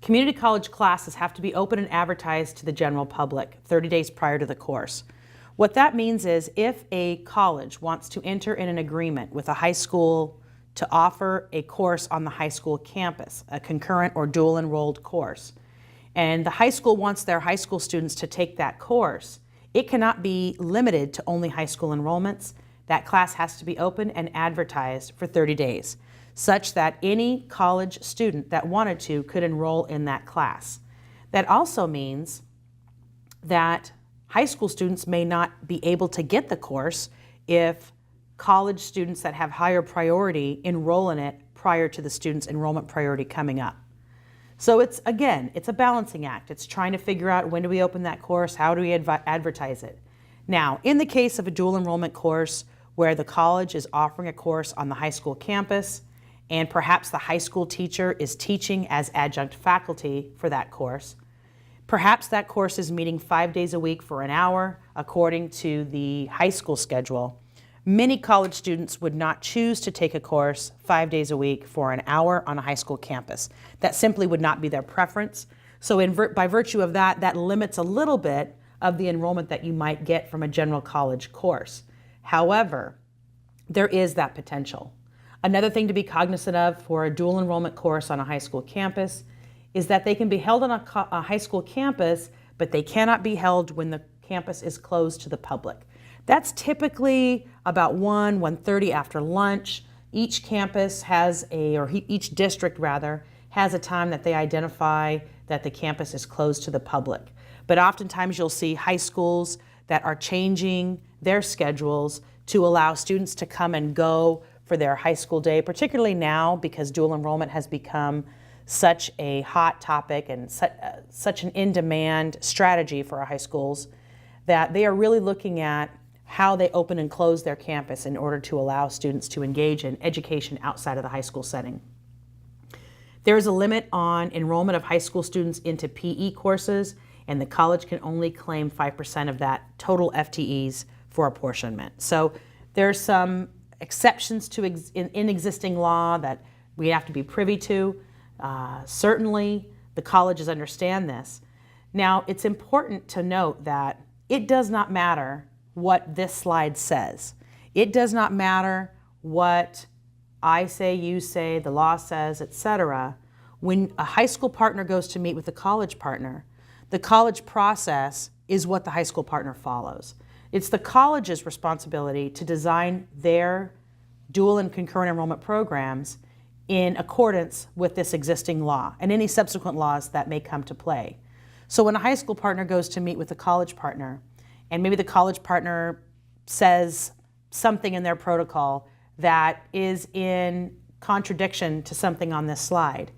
Community college classes have to be open and advertised to the general public 30 days prior to the course. What that means is if a college wants to enter in an agreement with a high school to offer a course on the high school campus, a concurrent or dual enrolled course, and the high school wants their high school students to take that course, it cannot be limited to only high school enrollments. That class has to be open and advertised for 30 days, such that any college student that wanted to could enroll in that class. That also means that high school students may not be able to get the course if college students that have higher priority enroll in it prior to the student's enrollment priority coming up. So it's a balancing act. It's trying to figure out when do we open that course, how do we advertise it. Now, in the case of a dual enrollment course where the college is offering a course on the high school campus and perhaps the high school teacher is teaching as adjunct faculty for that course, perhaps that course is meeting 5 days a week for an hour according to the high school schedule. Many college students would not choose to take a course 5 days a week for an hour on a high school campus. That simply would not be their preference. So by virtue of that, that limits a little bit of the enrollment that you might get from a general college course. However, there is that potential. Another thing to be cognizant of for a dual enrollment course on a high school campus is that they can be held on a high school campus, but they cannot be held when the campus is closed to the public. That's typically about 1:30 after lunch. Each campus has each district rather, has a time that they identify that the campus is closed to the public. But oftentimes you'll see high schools that are changing their schedules to allow students to come and go for their high school day, particularly now because dual enrollment has become such a hot topic and such an in-demand strategy for our high schools that they are really looking at how they open and close their campus in order to allow students to engage in education outside of the high school setting. There is a limit on enrollment of high school students into PE courses, and the college can only claim 5% of that total FTEs for apportionment. So there are some exceptions to in existing law that we have to be privy to. Certainly, the colleges understand this. Now, it's important to note that it does not matter what this slide says. It does not matter what I say, you say, the law says, etc. When a high school partner goes to meet with the college partner, the college process is what the high school partner follows. It's the college's responsibility to design their dual and concurrent enrollment programs in accordance with this existing law and any subsequent laws that may come to play. So when a high school partner goes to meet with the college partner, and maybe the college partner says something in their protocol that is in contradiction to something on this slide,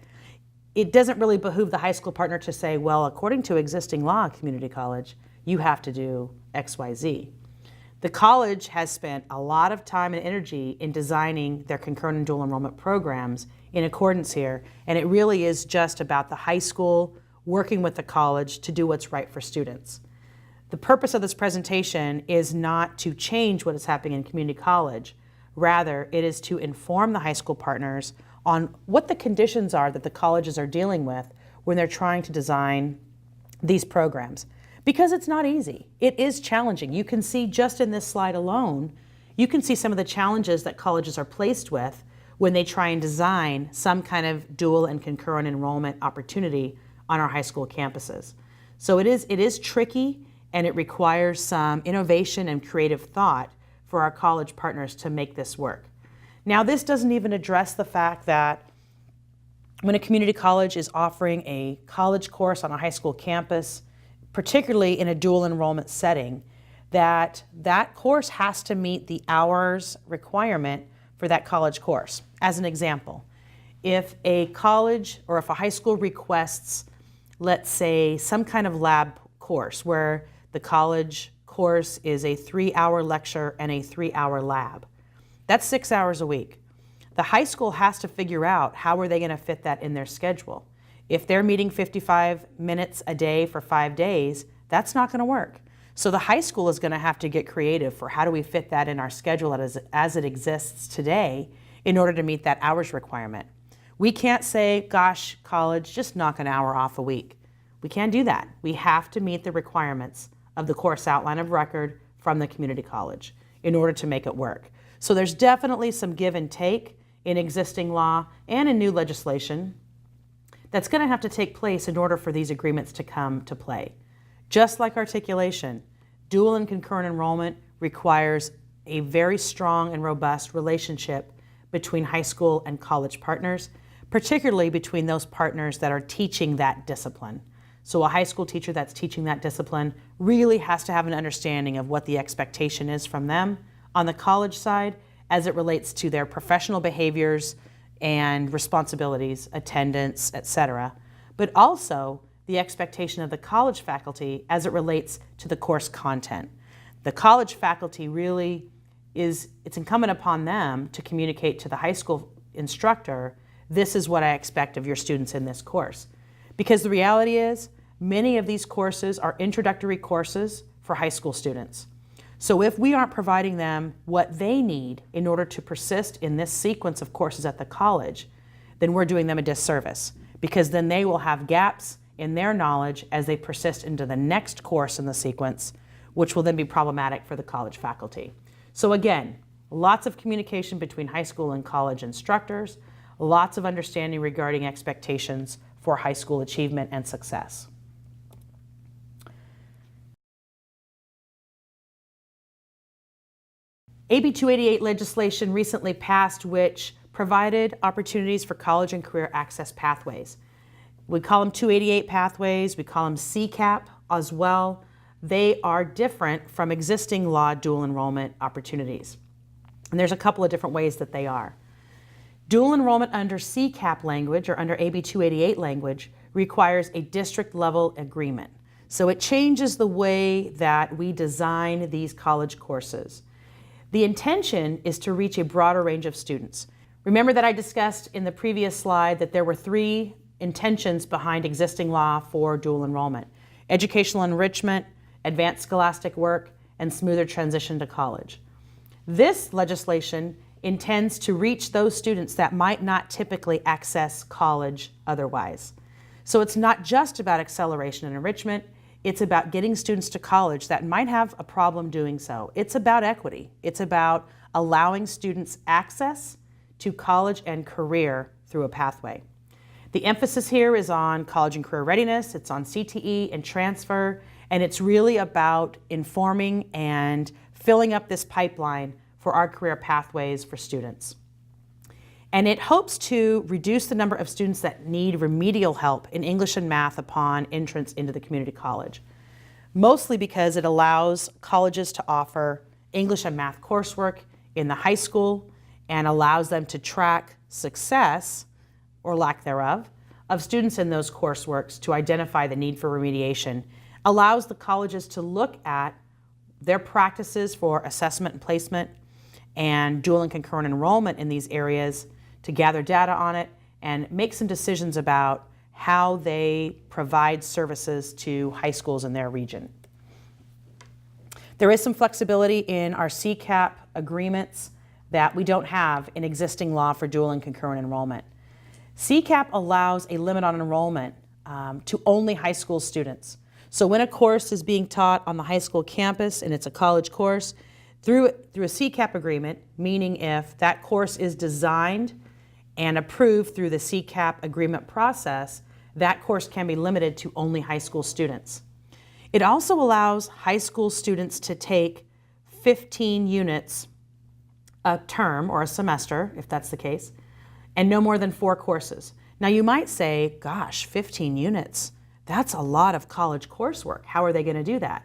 it doesn't really behoove the high school partner to say, well, according to existing law, community college, you have to do X, Y, Z. The college has spent a lot of time and energy in designing their concurrent and dual enrollment programs in accordance here, and it really is just about the high school working with the college to do what's right for students. The purpose of this presentation is not to change what is happening in community college. Rather, it is to inform the high school partners on what the conditions are that the colleges are dealing with when they're trying to design these programs. Because it's not easy. It is challenging. You can see just in this slide alone, you can see some of the challenges that colleges are placed with when they try and design some kind of dual and concurrent enrollment opportunity on our high school campuses. So it is tricky, and it requires some innovation and creative thought for our college partners to make this work. Now, this doesn't even address the fact that when a community college is offering a college course on a high school campus, particularly in a dual enrollment setting, that course has to meet the hours requirement for that college course. As an example, if a college or if a high school requests, let's say, some kind of lab course where the college course is a 3-hour lecture and a 3-hour lab, that's 6 hours a week. The high school has to figure out how are they going to fit that in their schedule. If they're meeting 55 minutes a day for 5 days, that's not going to work. So the high school is going to have to get creative for how do we fit that in our schedule as it exists today in order to meet that hours requirement. We can't say, gosh, college, just knock an hour off a week. We can't do that. We have to meet the requirements of the course outline of record from the community college in order to make it work. So there's definitely some give and take in existing law and in new legislation that's going to have to take place in order for these agreements to come to play. Just like articulation, dual and concurrent enrollment requires a very strong and robust relationship between high school and college partners, particularly between those partners that are teaching that discipline. So a high school teacher that's teaching that discipline really has to have an understanding of what the expectation is from them on the college side as it relates to their professional behaviors and responsibilities, attendance, etc., but also the expectation of the college faculty as it relates to the course content. The college faculty really it's incumbent upon them to communicate to the high school instructor, this is what I expect of your students in this course. Because the reality is, many of these courses are introductory courses for high school students. So if we aren't providing them what they need in order to persist in this sequence of courses at the college, then we're doing them a disservice, because then they will have gaps in their knowledge as they persist into the next course in the sequence, which will then be problematic for the college faculty. So again, lots of communication between high school and college instructors, lots of understanding regarding expectations for high school achievement and success. AB 288 legislation recently passed, which provided opportunities for college and career access pathways. We call them 288 pathways, we call them CCAP as well. They are different from existing law dual enrollment opportunities. And there's a couple of different ways that they are. Dual enrollment under CCAP language or under AB 288 language requires a district level agreement. So it changes the way that we design these college courses. The intention is to reach a broader range of students. Remember that I discussed in the previous slide that there were 3 intentions behind existing law for dual enrollment: educational enrichment, advanced scholastic work, and smoother transition to college. This legislation intends to reach those students that might not typically access college otherwise. So it's not just about acceleration and enrichment, it's about getting students to college that might have a problem doing so. It's about equity. It's about allowing students access to college and career through a pathway. The emphasis here is on college and career readiness, it's on CTE and transfer, and it's really about informing and filling up this pipeline for our career pathways for students. And it hopes to reduce the number of students that need remedial help in English and math upon entrance into the community college, mostly because it allows colleges to offer English and math coursework in the high school and allows them to track success, or lack thereof, of students in those courseworks to identify the need for remediation, allows the colleges to look at their practices for assessment and placement and dual and concurrent enrollment in these areas to gather data on it and make some decisions about how they provide services to high schools in their region. There is some flexibility in our CCAP agreements that we don't have in existing law for dual and concurrent enrollment. CCAP allows a limit on enrollment to only high school students. So when a course is being taught on the high school campus and it's a college course, through a CCAP agreement, meaning if that course is designed and approved through the CCAP agreement process, that course can be limited to only high school students. It also allows high school students to take 15 units a term or a semester, if that's the case, and no more than 4 courses. Now you might say, gosh, 15 units, that's a lot of college coursework. How are they going to do that?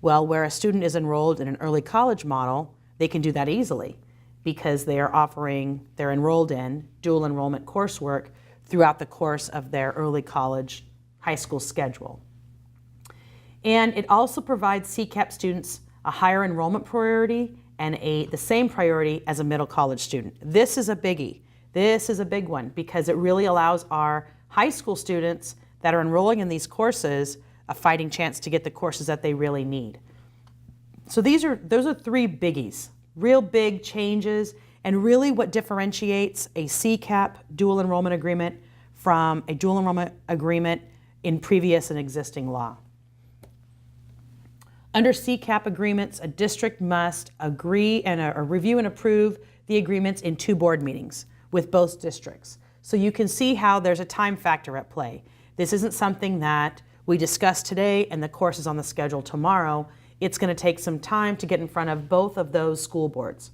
Well, where a student is enrolled in an early college model, they can do that easily because they're enrolled in dual enrollment coursework throughout the course of their early college high school schedule. And it also provides CCAP students a higher enrollment priority and the same priority as a middle college student. This is a biggie. This is a big one because it really allows our high school students that are enrolling in these courses a fighting chance to get the courses that they really need. So those are three biggies, real big changes, and really what differentiates a CCAP dual enrollment agreement from a dual enrollment agreement in previous and existing law. Under CCAP agreements, a district must agree and review and approve the agreements in 2 board meetings with both districts. So you can see how there's a time factor at play. This isn't something that we discuss today and the course is on the schedule tomorrow. It's going to take some time to get in front of both of those school boards.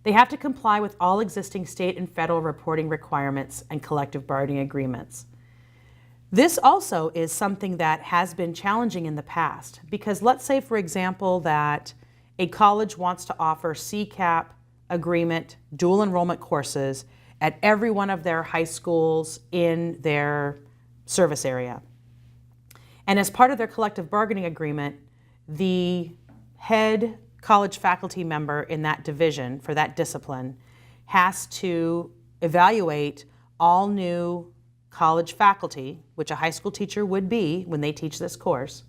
They have to comply with all existing state and federal reporting requirements and collective bargaining agreements. This also is something that has been challenging in the past because let's say, for example, that a college wants to offer CCAP agreement dual enrollment courses at every one of their high schools in their service area. And as part of their collective bargaining agreement, the head college faculty member in that division for that discipline has to evaluate all new college faculty, which a high school teacher would be when they teach this course.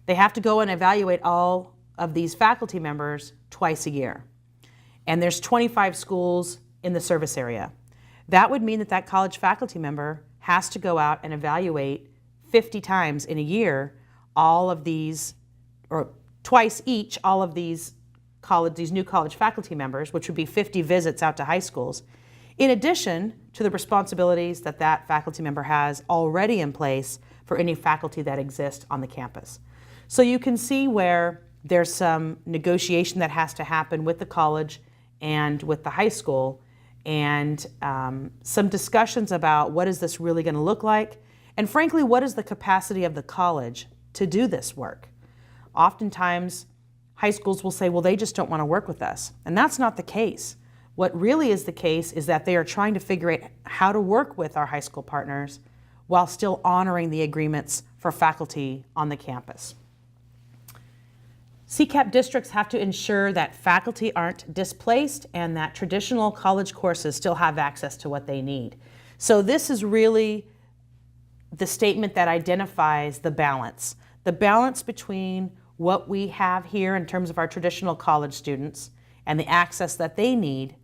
They have to go and evaluate all of these faculty members twice a year. And there's 25 schools in the service area. That would mean that that college faculty member has to go out and evaluate 50 times in a year all of these, or twice each, all of these new college faculty members, which would be 50 visits out to high schools, in addition to the responsibilities that that faculty member has already in place for any faculty that exist on the campus. So you can see where there's some negotiation that has to happen with the college and with the high school, and some discussions about what is this really going to look like, and frankly, what is the capacity of the college to do this work? Oftentimes, high schools will say, well, they just don't want to work with us. And that's not the case. What really is the case is that they are trying to figure out how to work with our high school partners while still honoring the agreements for faculty on the campus. CCAP districts have to ensure that faculty aren't displaced and that traditional college courses still have access to what they need. So this is really the statement that identifies the balance between what we have here in terms of our traditional college students and the access that they need,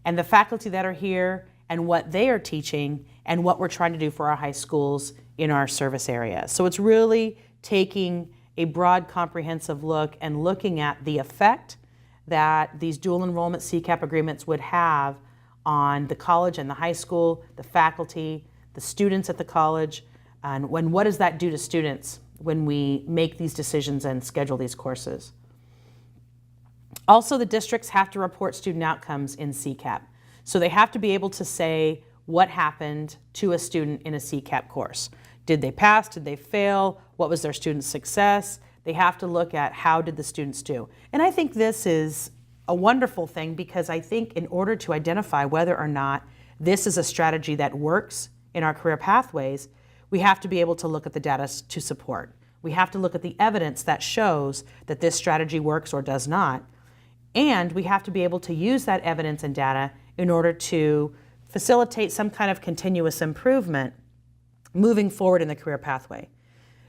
and the faculty that are here and what they are teaching and what we're trying to do for our high schools in our service area. So it's really taking a broad, comprehensive look and looking at the effect that these dual enrollment CCAP agreements would have on the college and the high school, the faculty, the students at the college, and what does that do to students when we make these decisions and schedule these courses. Also, the districts have to report student outcomes in CCAP. So they have to be able to say what happened to a student in a CCAP course. Did they pass? Did they fail? What was their student success? They have to look at how did the students do. And I think this is a wonderful thing because I think in order to identify whether or not this is a strategy that works in our career pathways, we have to be able to look at the data to support. We have to look at the evidence that shows that this strategy works or does not. And we have to be able to use that evidence and data in order to facilitate some kind of continuous improvement moving forward in the career pathway.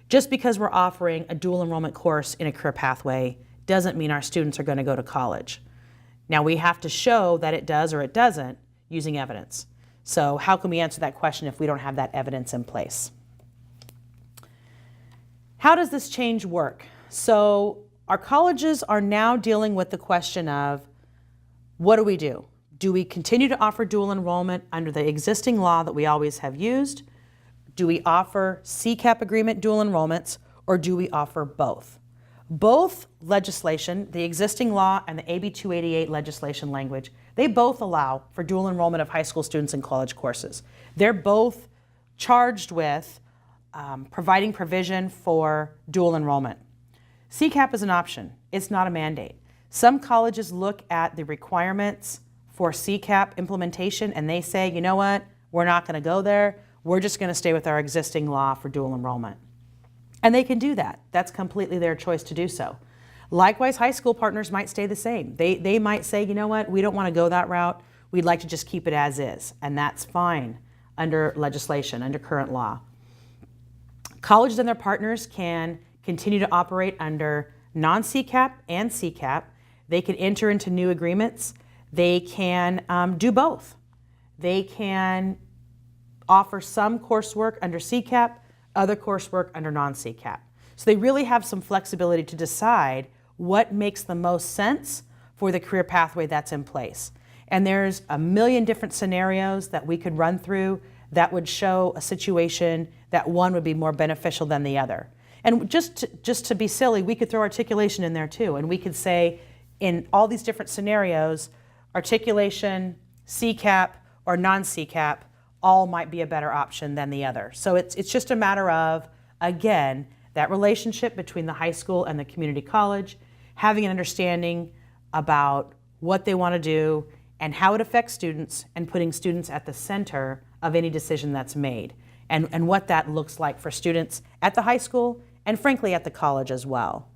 Just because we're offering a dual enrollment course in a career pathway doesn't mean our students are going to go to college. Now we have to show that it does or it doesn't using evidence. So how can we answer that question if we don't have that evidence in place? How does this change work? So our colleges are now dealing with the question of what do we do? Do we continue to offer dual enrollment under the existing law that we always have used? Do we offer CCAP agreement dual enrollments, or do we offer both? Both legislation, the existing law and the AB 288 legislation language, they both allow for dual enrollment of high school students in college courses. They're both charged with providing provision for dual enrollment. CCAP is an option. It's not a mandate. Some colleges look at the requirements for CCAP implementation and they say, you know what, we're not going to go there. We're just going to stay with our existing law for dual enrollment. And they can do that. That's completely their choice to do so. Likewise, high school partners might stay the same. They might say, you know what, we don't want to go that route. We'd like to just keep it as is. And that's fine under legislation, under current law. Colleges and their partners can continue to operate under non-CCAP and CCAP. They can enter into new agreements. They can do both. They can offer some coursework under CCAP, other coursework under non-CCAP. So they really have some flexibility to decide what makes the most sense for the career pathway that's in place. And there's a million different scenarios that we could run through that would show a situation that one would be more beneficial than the other. And just to be silly, we could throw articulation in there too. And we could say in all these different scenarios, articulation, CCAP, or non-CCAP, all might be a better option than the other. So it's just a matter of, again, that relationship between the high school and the community college, having an understanding about what they want to do and how it affects students, and putting students at the center of any decision that's made, and what that looks like for students at the high school and frankly at the college as well.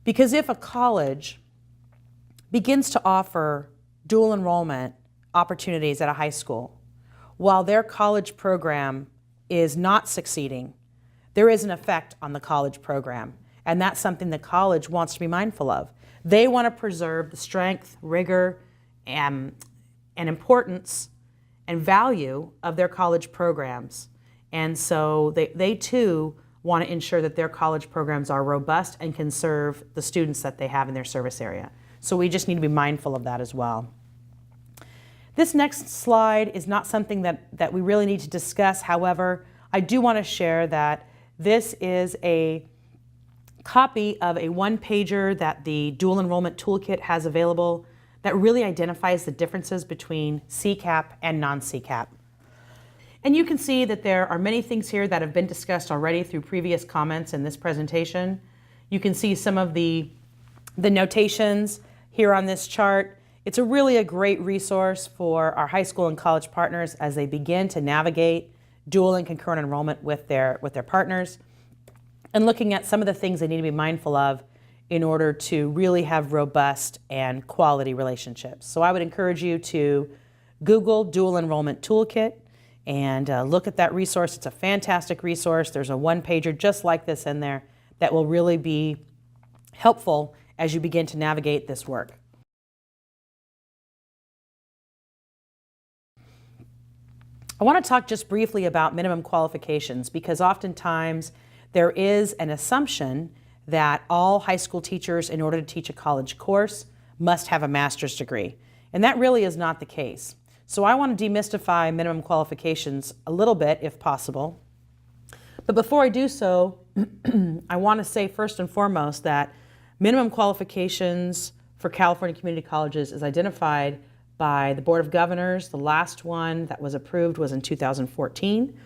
Because if a college begins to offer dual enrollment opportunities at a high school, while their college program is not succeeding, there is an effect on the college program. And that's something the college wants to be mindful of. They want to preserve the strength, rigor, and importance and value of their college programs. And so they too want to ensure that their college programs are robust and can serve the students that they have in their service area. So we just need to be mindful of that as well. This next slide is not something that we really need to discuss. However, I do want to share that this is a copy of a one-pager that the Dual Enrollment Toolkit has available that really identifies the differences between CCAP and non-CCAP. And you can see that there are many things here that have been discussed already through previous comments in this presentation. You can see some of the notations here on this chart. It's really a great resource for our high school and college partners as they begin to navigate dual and concurrent enrollment with their partners, and looking at some of the things they need to be mindful of in order to really have robust and quality relationships. So I would encourage you to Google Dual Enrollment Toolkit and look at that resource. It's a fantastic resource. There's a one-pager just like this in there that will really be helpful as you begin to navigate this work. I want to talk just briefly about minimum qualifications, because oftentimes there is an assumption that all high school teachers, in order to teach a college course, must have a master's degree. And that really is not the case. So I want to demystify minimum qualifications a little bit, if possible. But before I do so, I want to say first and foremost that minimum qualifications for California community colleges is identified by the Board of Governors. The last one that was approved was in 2014.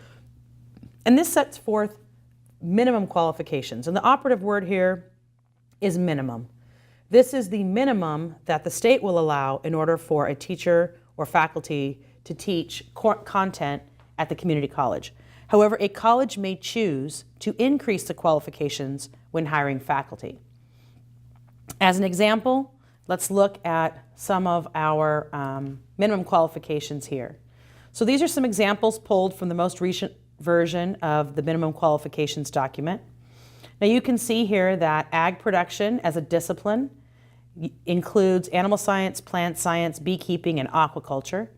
And this sets forth minimum qualifications. And the operative word here is minimum. This is the minimum that the state will allow in order for a teacher or faculty to teach content at the community college. However, a college may choose to increase the qualifications when hiring faculty. As an example, let's look at some of our minimum qualifications here. So these are some examples pulled from the most recent version of the minimum qualifications document. Now you can see here that ag production as a discipline includes animal science, plant science, beekeeping, and aquaculture.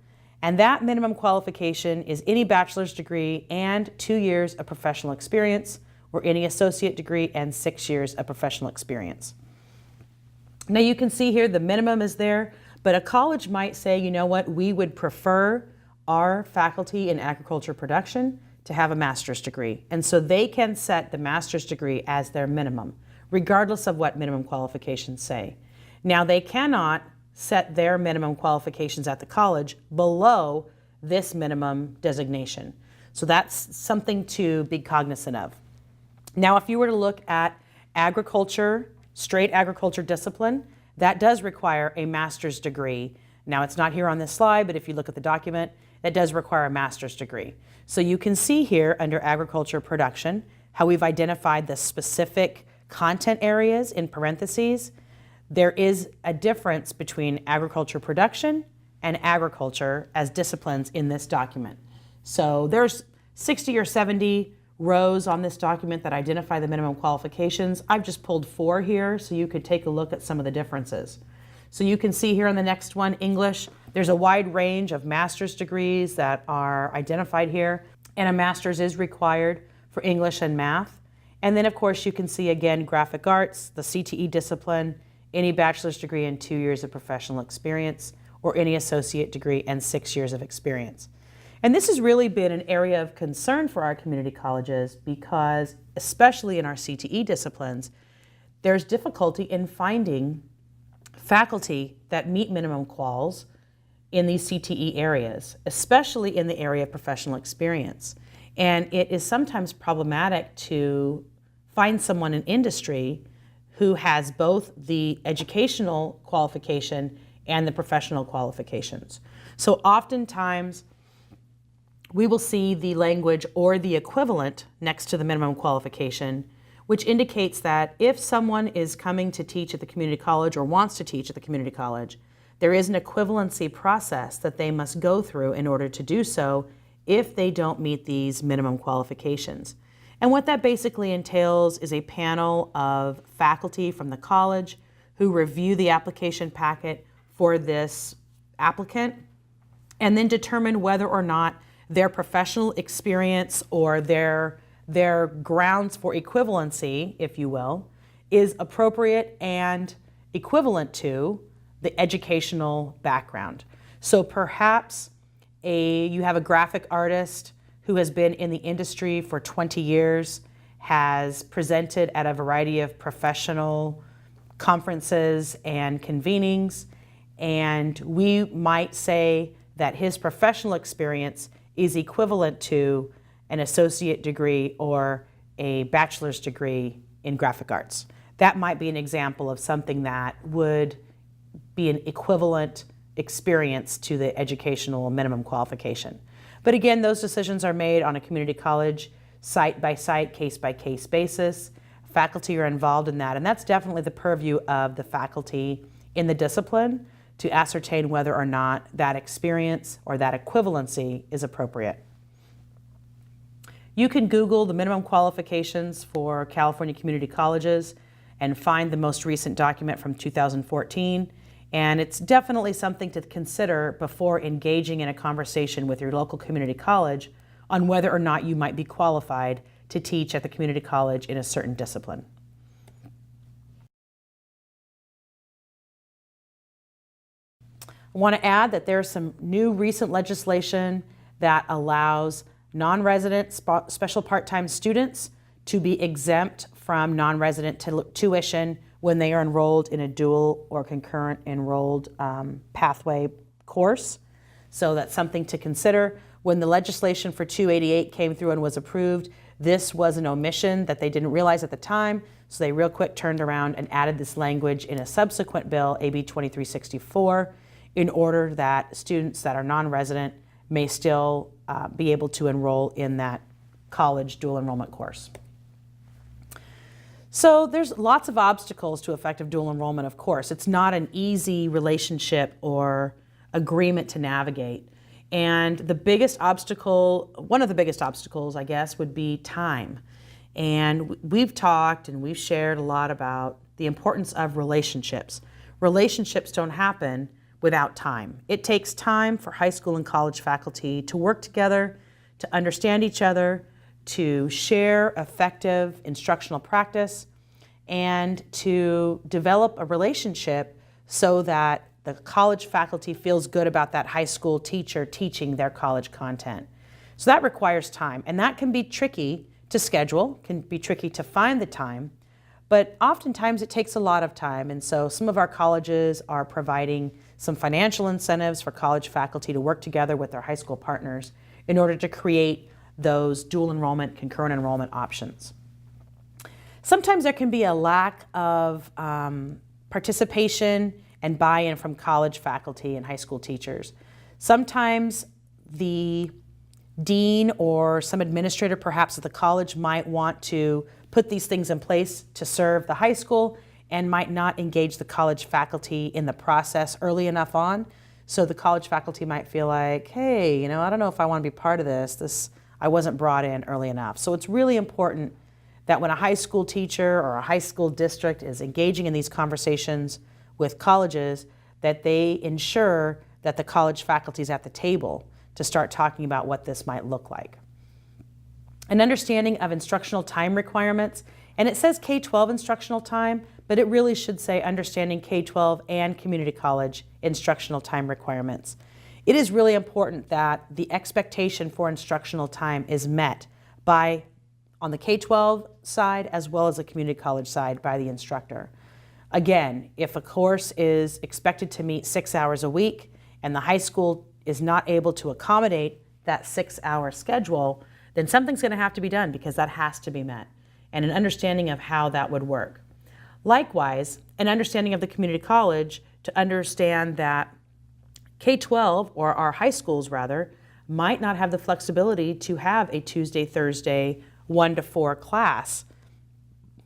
And that minimum qualification is any bachelor's degree and 2 years of professional experience, or any associate degree and 6 years of professional experience. Now you can see here the minimum is there, but a college might say, you know what, we would prefer our faculty in agriculture production to have a master's degree. And so they can set the master's degree as their minimum, regardless of what minimum qualifications say. Now they cannot set their minimum qualifications at the college below this minimum designation. So that's something to be cognizant of. Now if you were to look at agriculture, straight agriculture discipline, that does require a master's degree. Now, it's not here on this slide, but if you look at the document, that does require a master's degree. So you can see here under agriculture production how we've identified the specific content areas in parentheses. There is a difference between agriculture production and agriculture as disciplines in this document. So there's 60 or 70 rows on this document that identify the minimum qualifications. I've just pulled 4 here so you could take a look at some of the differences. So you can see here on the next one, English, there's a wide range of master's degrees that are identified here, and a master's is required for English and math. And then of course you can see again graphic arts, the CTE discipline, any bachelor's degree and 2 years of professional experience, or any associate degree and 6 years of experience. And this has really been an area of concern for our community colleges because, especially in our CTE disciplines, there's difficulty in finding faculty that meet minimum quals in these CTE areas, especially in the area of professional experience. And it is sometimes problematic to find someone in industry who has both the educational qualification and the professional qualifications. So oftentimes, we will see the language or the equivalent next to the minimum qualification, which indicates that if someone is coming to teach at the community college or wants to teach at the community college, there is an equivalency process that they must go through in order to do so if they don't meet these minimum qualifications. And what that basically entails is a panel of faculty from the college who review the application packet for this applicant and then determine whether or not their professional experience or their grounds for equivalency, if you will, is appropriate and equivalent to the educational background. So perhaps you have a graphic artist who has been in the industry for 20 years, has presented at a variety of professional conferences and convenings, and we might say that his professional experience is equivalent to an associate degree or a bachelor's degree in graphic arts. That might be an example of something that would be an equivalent experience to the educational minimum qualification. But again, those decisions are made on a community college site-by-site, case-by-case basis. Faculty are involved in that, and that's definitely the purview of the faculty in the discipline to ascertain whether or not that experience or that equivalency is appropriate. You can Google the minimum qualifications for California community colleges and find the most recent document from 2014. And it's definitely something to consider before engaging in a conversation with your local community college on whether or not you might be qualified to teach at the community college in a certain discipline. I want to add that there's some new recent legislation that allows non-resident special part-time students to be exempt from non-resident tuition when they are enrolled in a dual or concurrent enrolled pathway course. So that's something to consider. When the legislation for 288 came through and was approved, this was an omission that they didn't realize at the time, so they real quick turned around and added this language in a subsequent bill, AB 2364, in order that students that are non-resident may still be able to enroll in that college dual enrollment course. So there's lots of obstacles to effective dual enrollment, of course. It's not an easy relationship or agreement to navigate. And the biggest obstacle, one of the biggest obstacles, I guess, would be time. And we've talked and we've shared a lot about the importance of relationships. Relationships don't happen without time. It takes time for high school and college faculty to work together, to understand each other, to share effective instructional practice, and to develop a relationship so that the college faculty feels good about that high school teacher teaching their college content. So that requires time, and that can be tricky to schedule, can be tricky to find the time, but oftentimes it takes a lot of time. And so some of our colleges are providing some financial incentives for college faculty to work together with their high school partners in order to create those dual enrollment, concurrent enrollment options. Sometimes there can be a lack of participation and buy-in from college faculty and high school teachers. Sometimes the dean or some administrator perhaps at the college might want to put these things in place to serve the high school and might not engage the college faculty in the process early enough on. So the college faculty might feel like, hey, I don't know if I want to be part of this. I wasn't brought in early enough. So it's really important that when a high school teacher or a high school district is engaging in these conversations with colleges, that they ensure that the college faculty is at the table to start talking about what this might look like. An understanding of instructional time requirements, and it says K-12 instructional time, but it really should say understanding K-12 and community college instructional time requirements. It is really important that the expectation for instructional time is met by, on the K-12 side as well as the community college side, by the instructor. Again, if a course is expected to meet 6 hours a week and the high school is not able to accommodate that 6-hour schedule, then something's going to have to be done because that has to be met, and an understanding of how that would work. Likewise, an understanding of the community college to understand that K-12, or our high schools rather, might not have the flexibility to have a Tuesday, Thursday, 1 to 4 class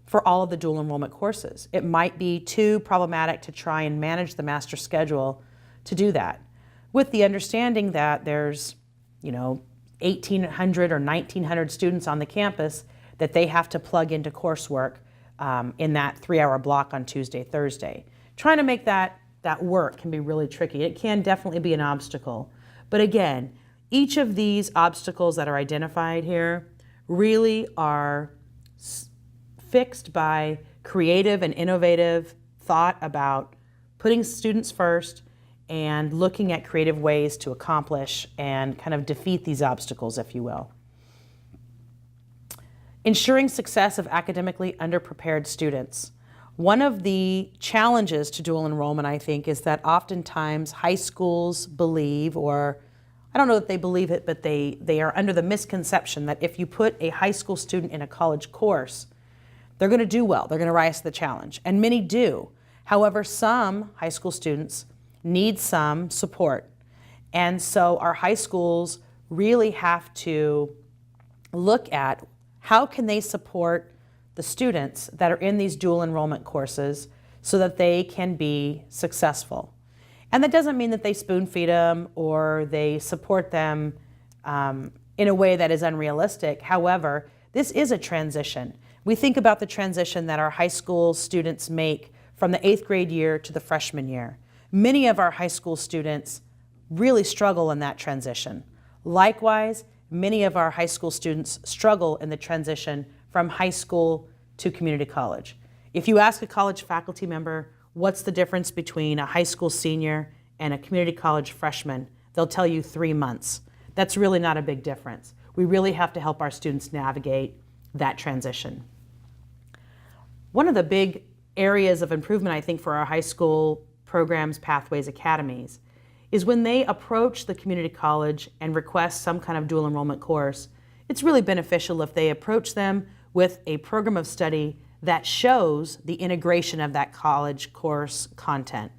for all of the dual enrollment courses. It might be too problematic to try and manage the master schedule to do that, with the understanding that there's 1,800 or 1,900 students on the campus that they have to plug into coursework in that 3-hour block on Tuesday, Thursday. Trying to make that work can be really tricky. It can definitely be an obstacle. But again, each of these obstacles that are identified here really are fixed by creative and innovative thought about putting students first and looking at creative ways to accomplish and kind of defeat these obstacles, if you will. Ensuring success of academically underprepared students. One of the challenges to dual enrollment, I think, is that oftentimes high schools believe, or I don't know that they believe it, but they are under the misconception that if you put a high school student in a college course, they're going to do well, they're going to rise to the challenge, and many do. However, some high school students need some support, and so our high schools really have to look at how can they support the students that are in these dual enrollment courses so that they can be successful. And that doesn't mean that they spoon feed them or they support them in a way that is unrealistic. However, this is a transition. We think about the transition that our high school students make from the 8th grade year to the freshman year. Many of our high school students really struggle in that transition. Likewise, many of our high school students struggle in the transition from high school to community college. If you ask a college faculty member, what's the difference between a high school senior and a community college freshman, they'll tell you 3 months. That's really not a big difference. We really have to help our students navigate that transition. One of the big areas of improvement, I think, for our high school programs, pathways, academies, is when they approach the community college and request some kind of dual enrollment course, it's really beneficial if they approach them with a program of study that shows the integration of that college course content,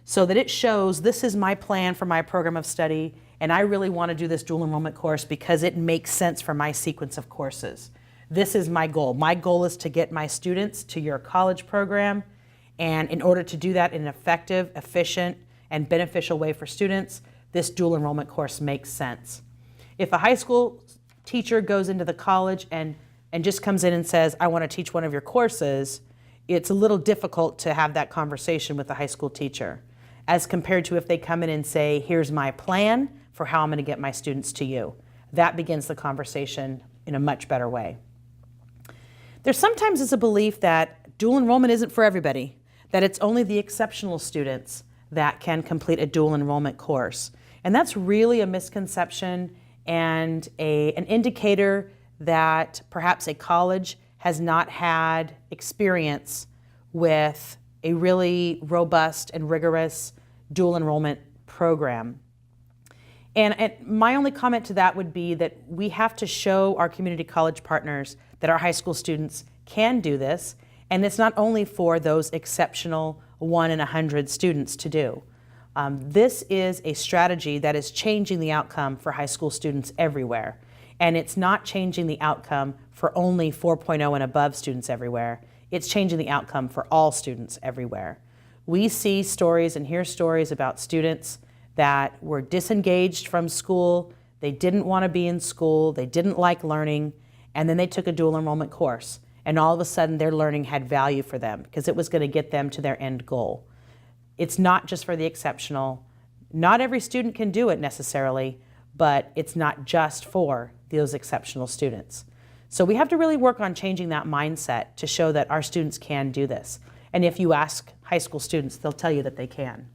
so that it shows this is my plan for my program of study, and I really want to do this dual enrollment course because it makes sense for my sequence of courses. This is my goal. My goal is to get my students to your college program, and in order to do that in an effective, efficient, and beneficial way for students, this dual enrollment course makes sense. If a high school teacher goes into the college and just comes in and says, I want to teach one of your courses, it's a little difficult to have that conversation with the high school teacher, as compared to if they come in and say, here's my plan for how I'm going to get my students to you. That begins the conversation in a much better way. There sometimes is a belief that dual enrollment isn't for everybody, that it's only the exceptional students that can complete a dual enrollment course. And that's really a misconception and an indicator that perhaps a college has not had experience with a really robust and rigorous dual enrollment program. And my only comment to that would be that we have to show our community college partners that our high school students can do this, and it's not only for those exceptional 1 in 100 students to do. This is a strategy that is changing the outcome for high school students everywhere. And it's not changing the outcome for only 4.0 and above students everywhere. It's changing the outcome for all students everywhere. We see stories and hear stories about students that were disengaged from school, they didn't want to be in school, they didn't like learning, and then they took a dual enrollment course. And all of a sudden their learning had value for them because it was going to get them to their end goal. It's not just for the exceptional. Not every student can do it necessarily, but it's not just for those exceptional students. So we have to really work on changing that mindset to show that our students can do this. And if you ask high school students, they'll tell you that they can.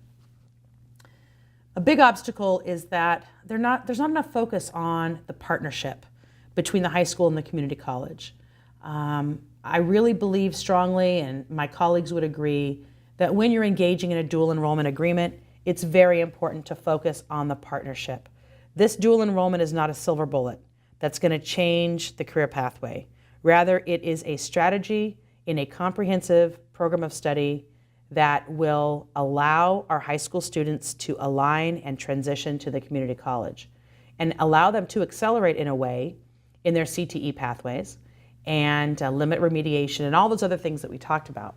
A big obstacle is that there's not enough focus on the partnership between the high school and the community college. I really believe strongly, and my colleagues would agree, that when you're engaging in a dual enrollment agreement, it's very important to focus on the partnership. This dual enrollment is not a silver bullet that's going to change the career pathway. Rather, it is a strategy in a comprehensive program of study that will allow our high school students to align and transition to the community college and allow them to accelerate in a way in their CTE pathways and limit remediation and all those other things that we talked about.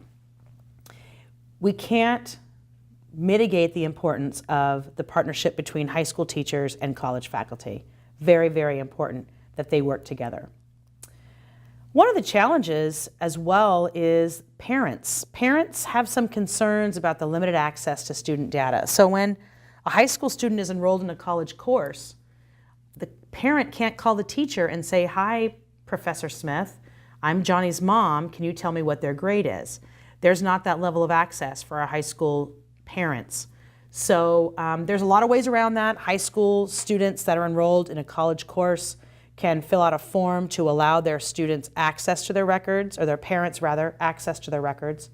We can't mitigate the importance of the partnership between high school teachers and college faculty. Very, very important that they work together. One of the challenges as well is parents. Parents have some concerns about the limited access to student data. So when a high school student is enrolled in a college course, the parent can't call the teacher and say, "Hi, Professor Smith, I'm Johnny's mom. Can you tell me what their grade is?" There's not that level of access for our high school parents. So there's a lot of ways around that. High school students that are enrolled in a college course can fill out a form to allow their students access to their records, or their parents rather, access to their records.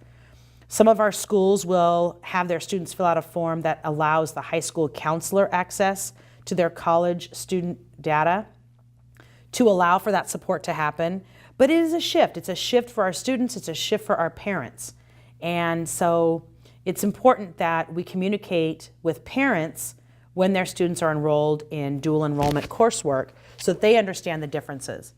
Some of our schools will have their students fill out a form that allows the high school counselor access to their college student data to allow for that support to happen. But it is a shift. It's a shift for our students. It's a shift for our parents. And so it's important that we communicate with parents when their students are enrolled in dual enrollment coursework so that they understand the differences.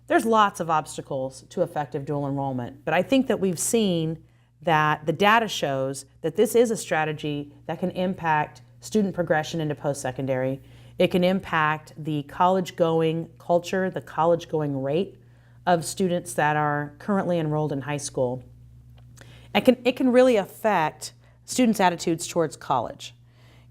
There's lots of obstacles to effective dual enrollment, but I think that we've seen that the data shows that this is a strategy that can impact student progression into post-secondary. It can impact the college-going culture, the college-going rate of students that are currently enrolled in high school. It can really affect students' attitudes towards college.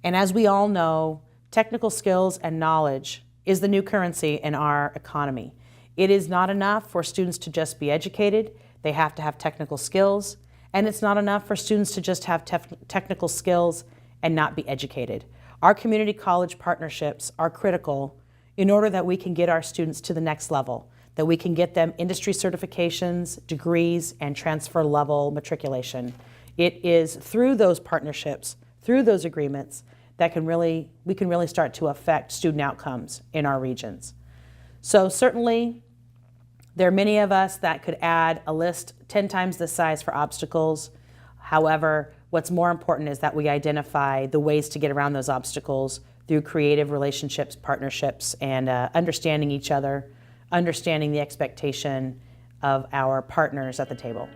And as we all know, technical skills and knowledge is the new currency in our economy. It is not enough for students to just be educated. They have to have technical skills. And it's not enough for students to just have technical skills and not be educated. Our community college partnerships are critical in order that we can get our students to the next level, that we can get them industry certifications, degrees, and transfer level matriculation. It is through those partnerships, through those agreements, that we can really start to affect student outcomes in our regions. So certainly, there are many of us that could add a list 10 times this size for obstacles. However, what's more important is that we identify the ways to get around those obstacles through creative relationships, partnerships, and understanding each other, understanding the expectation of our partners at the table.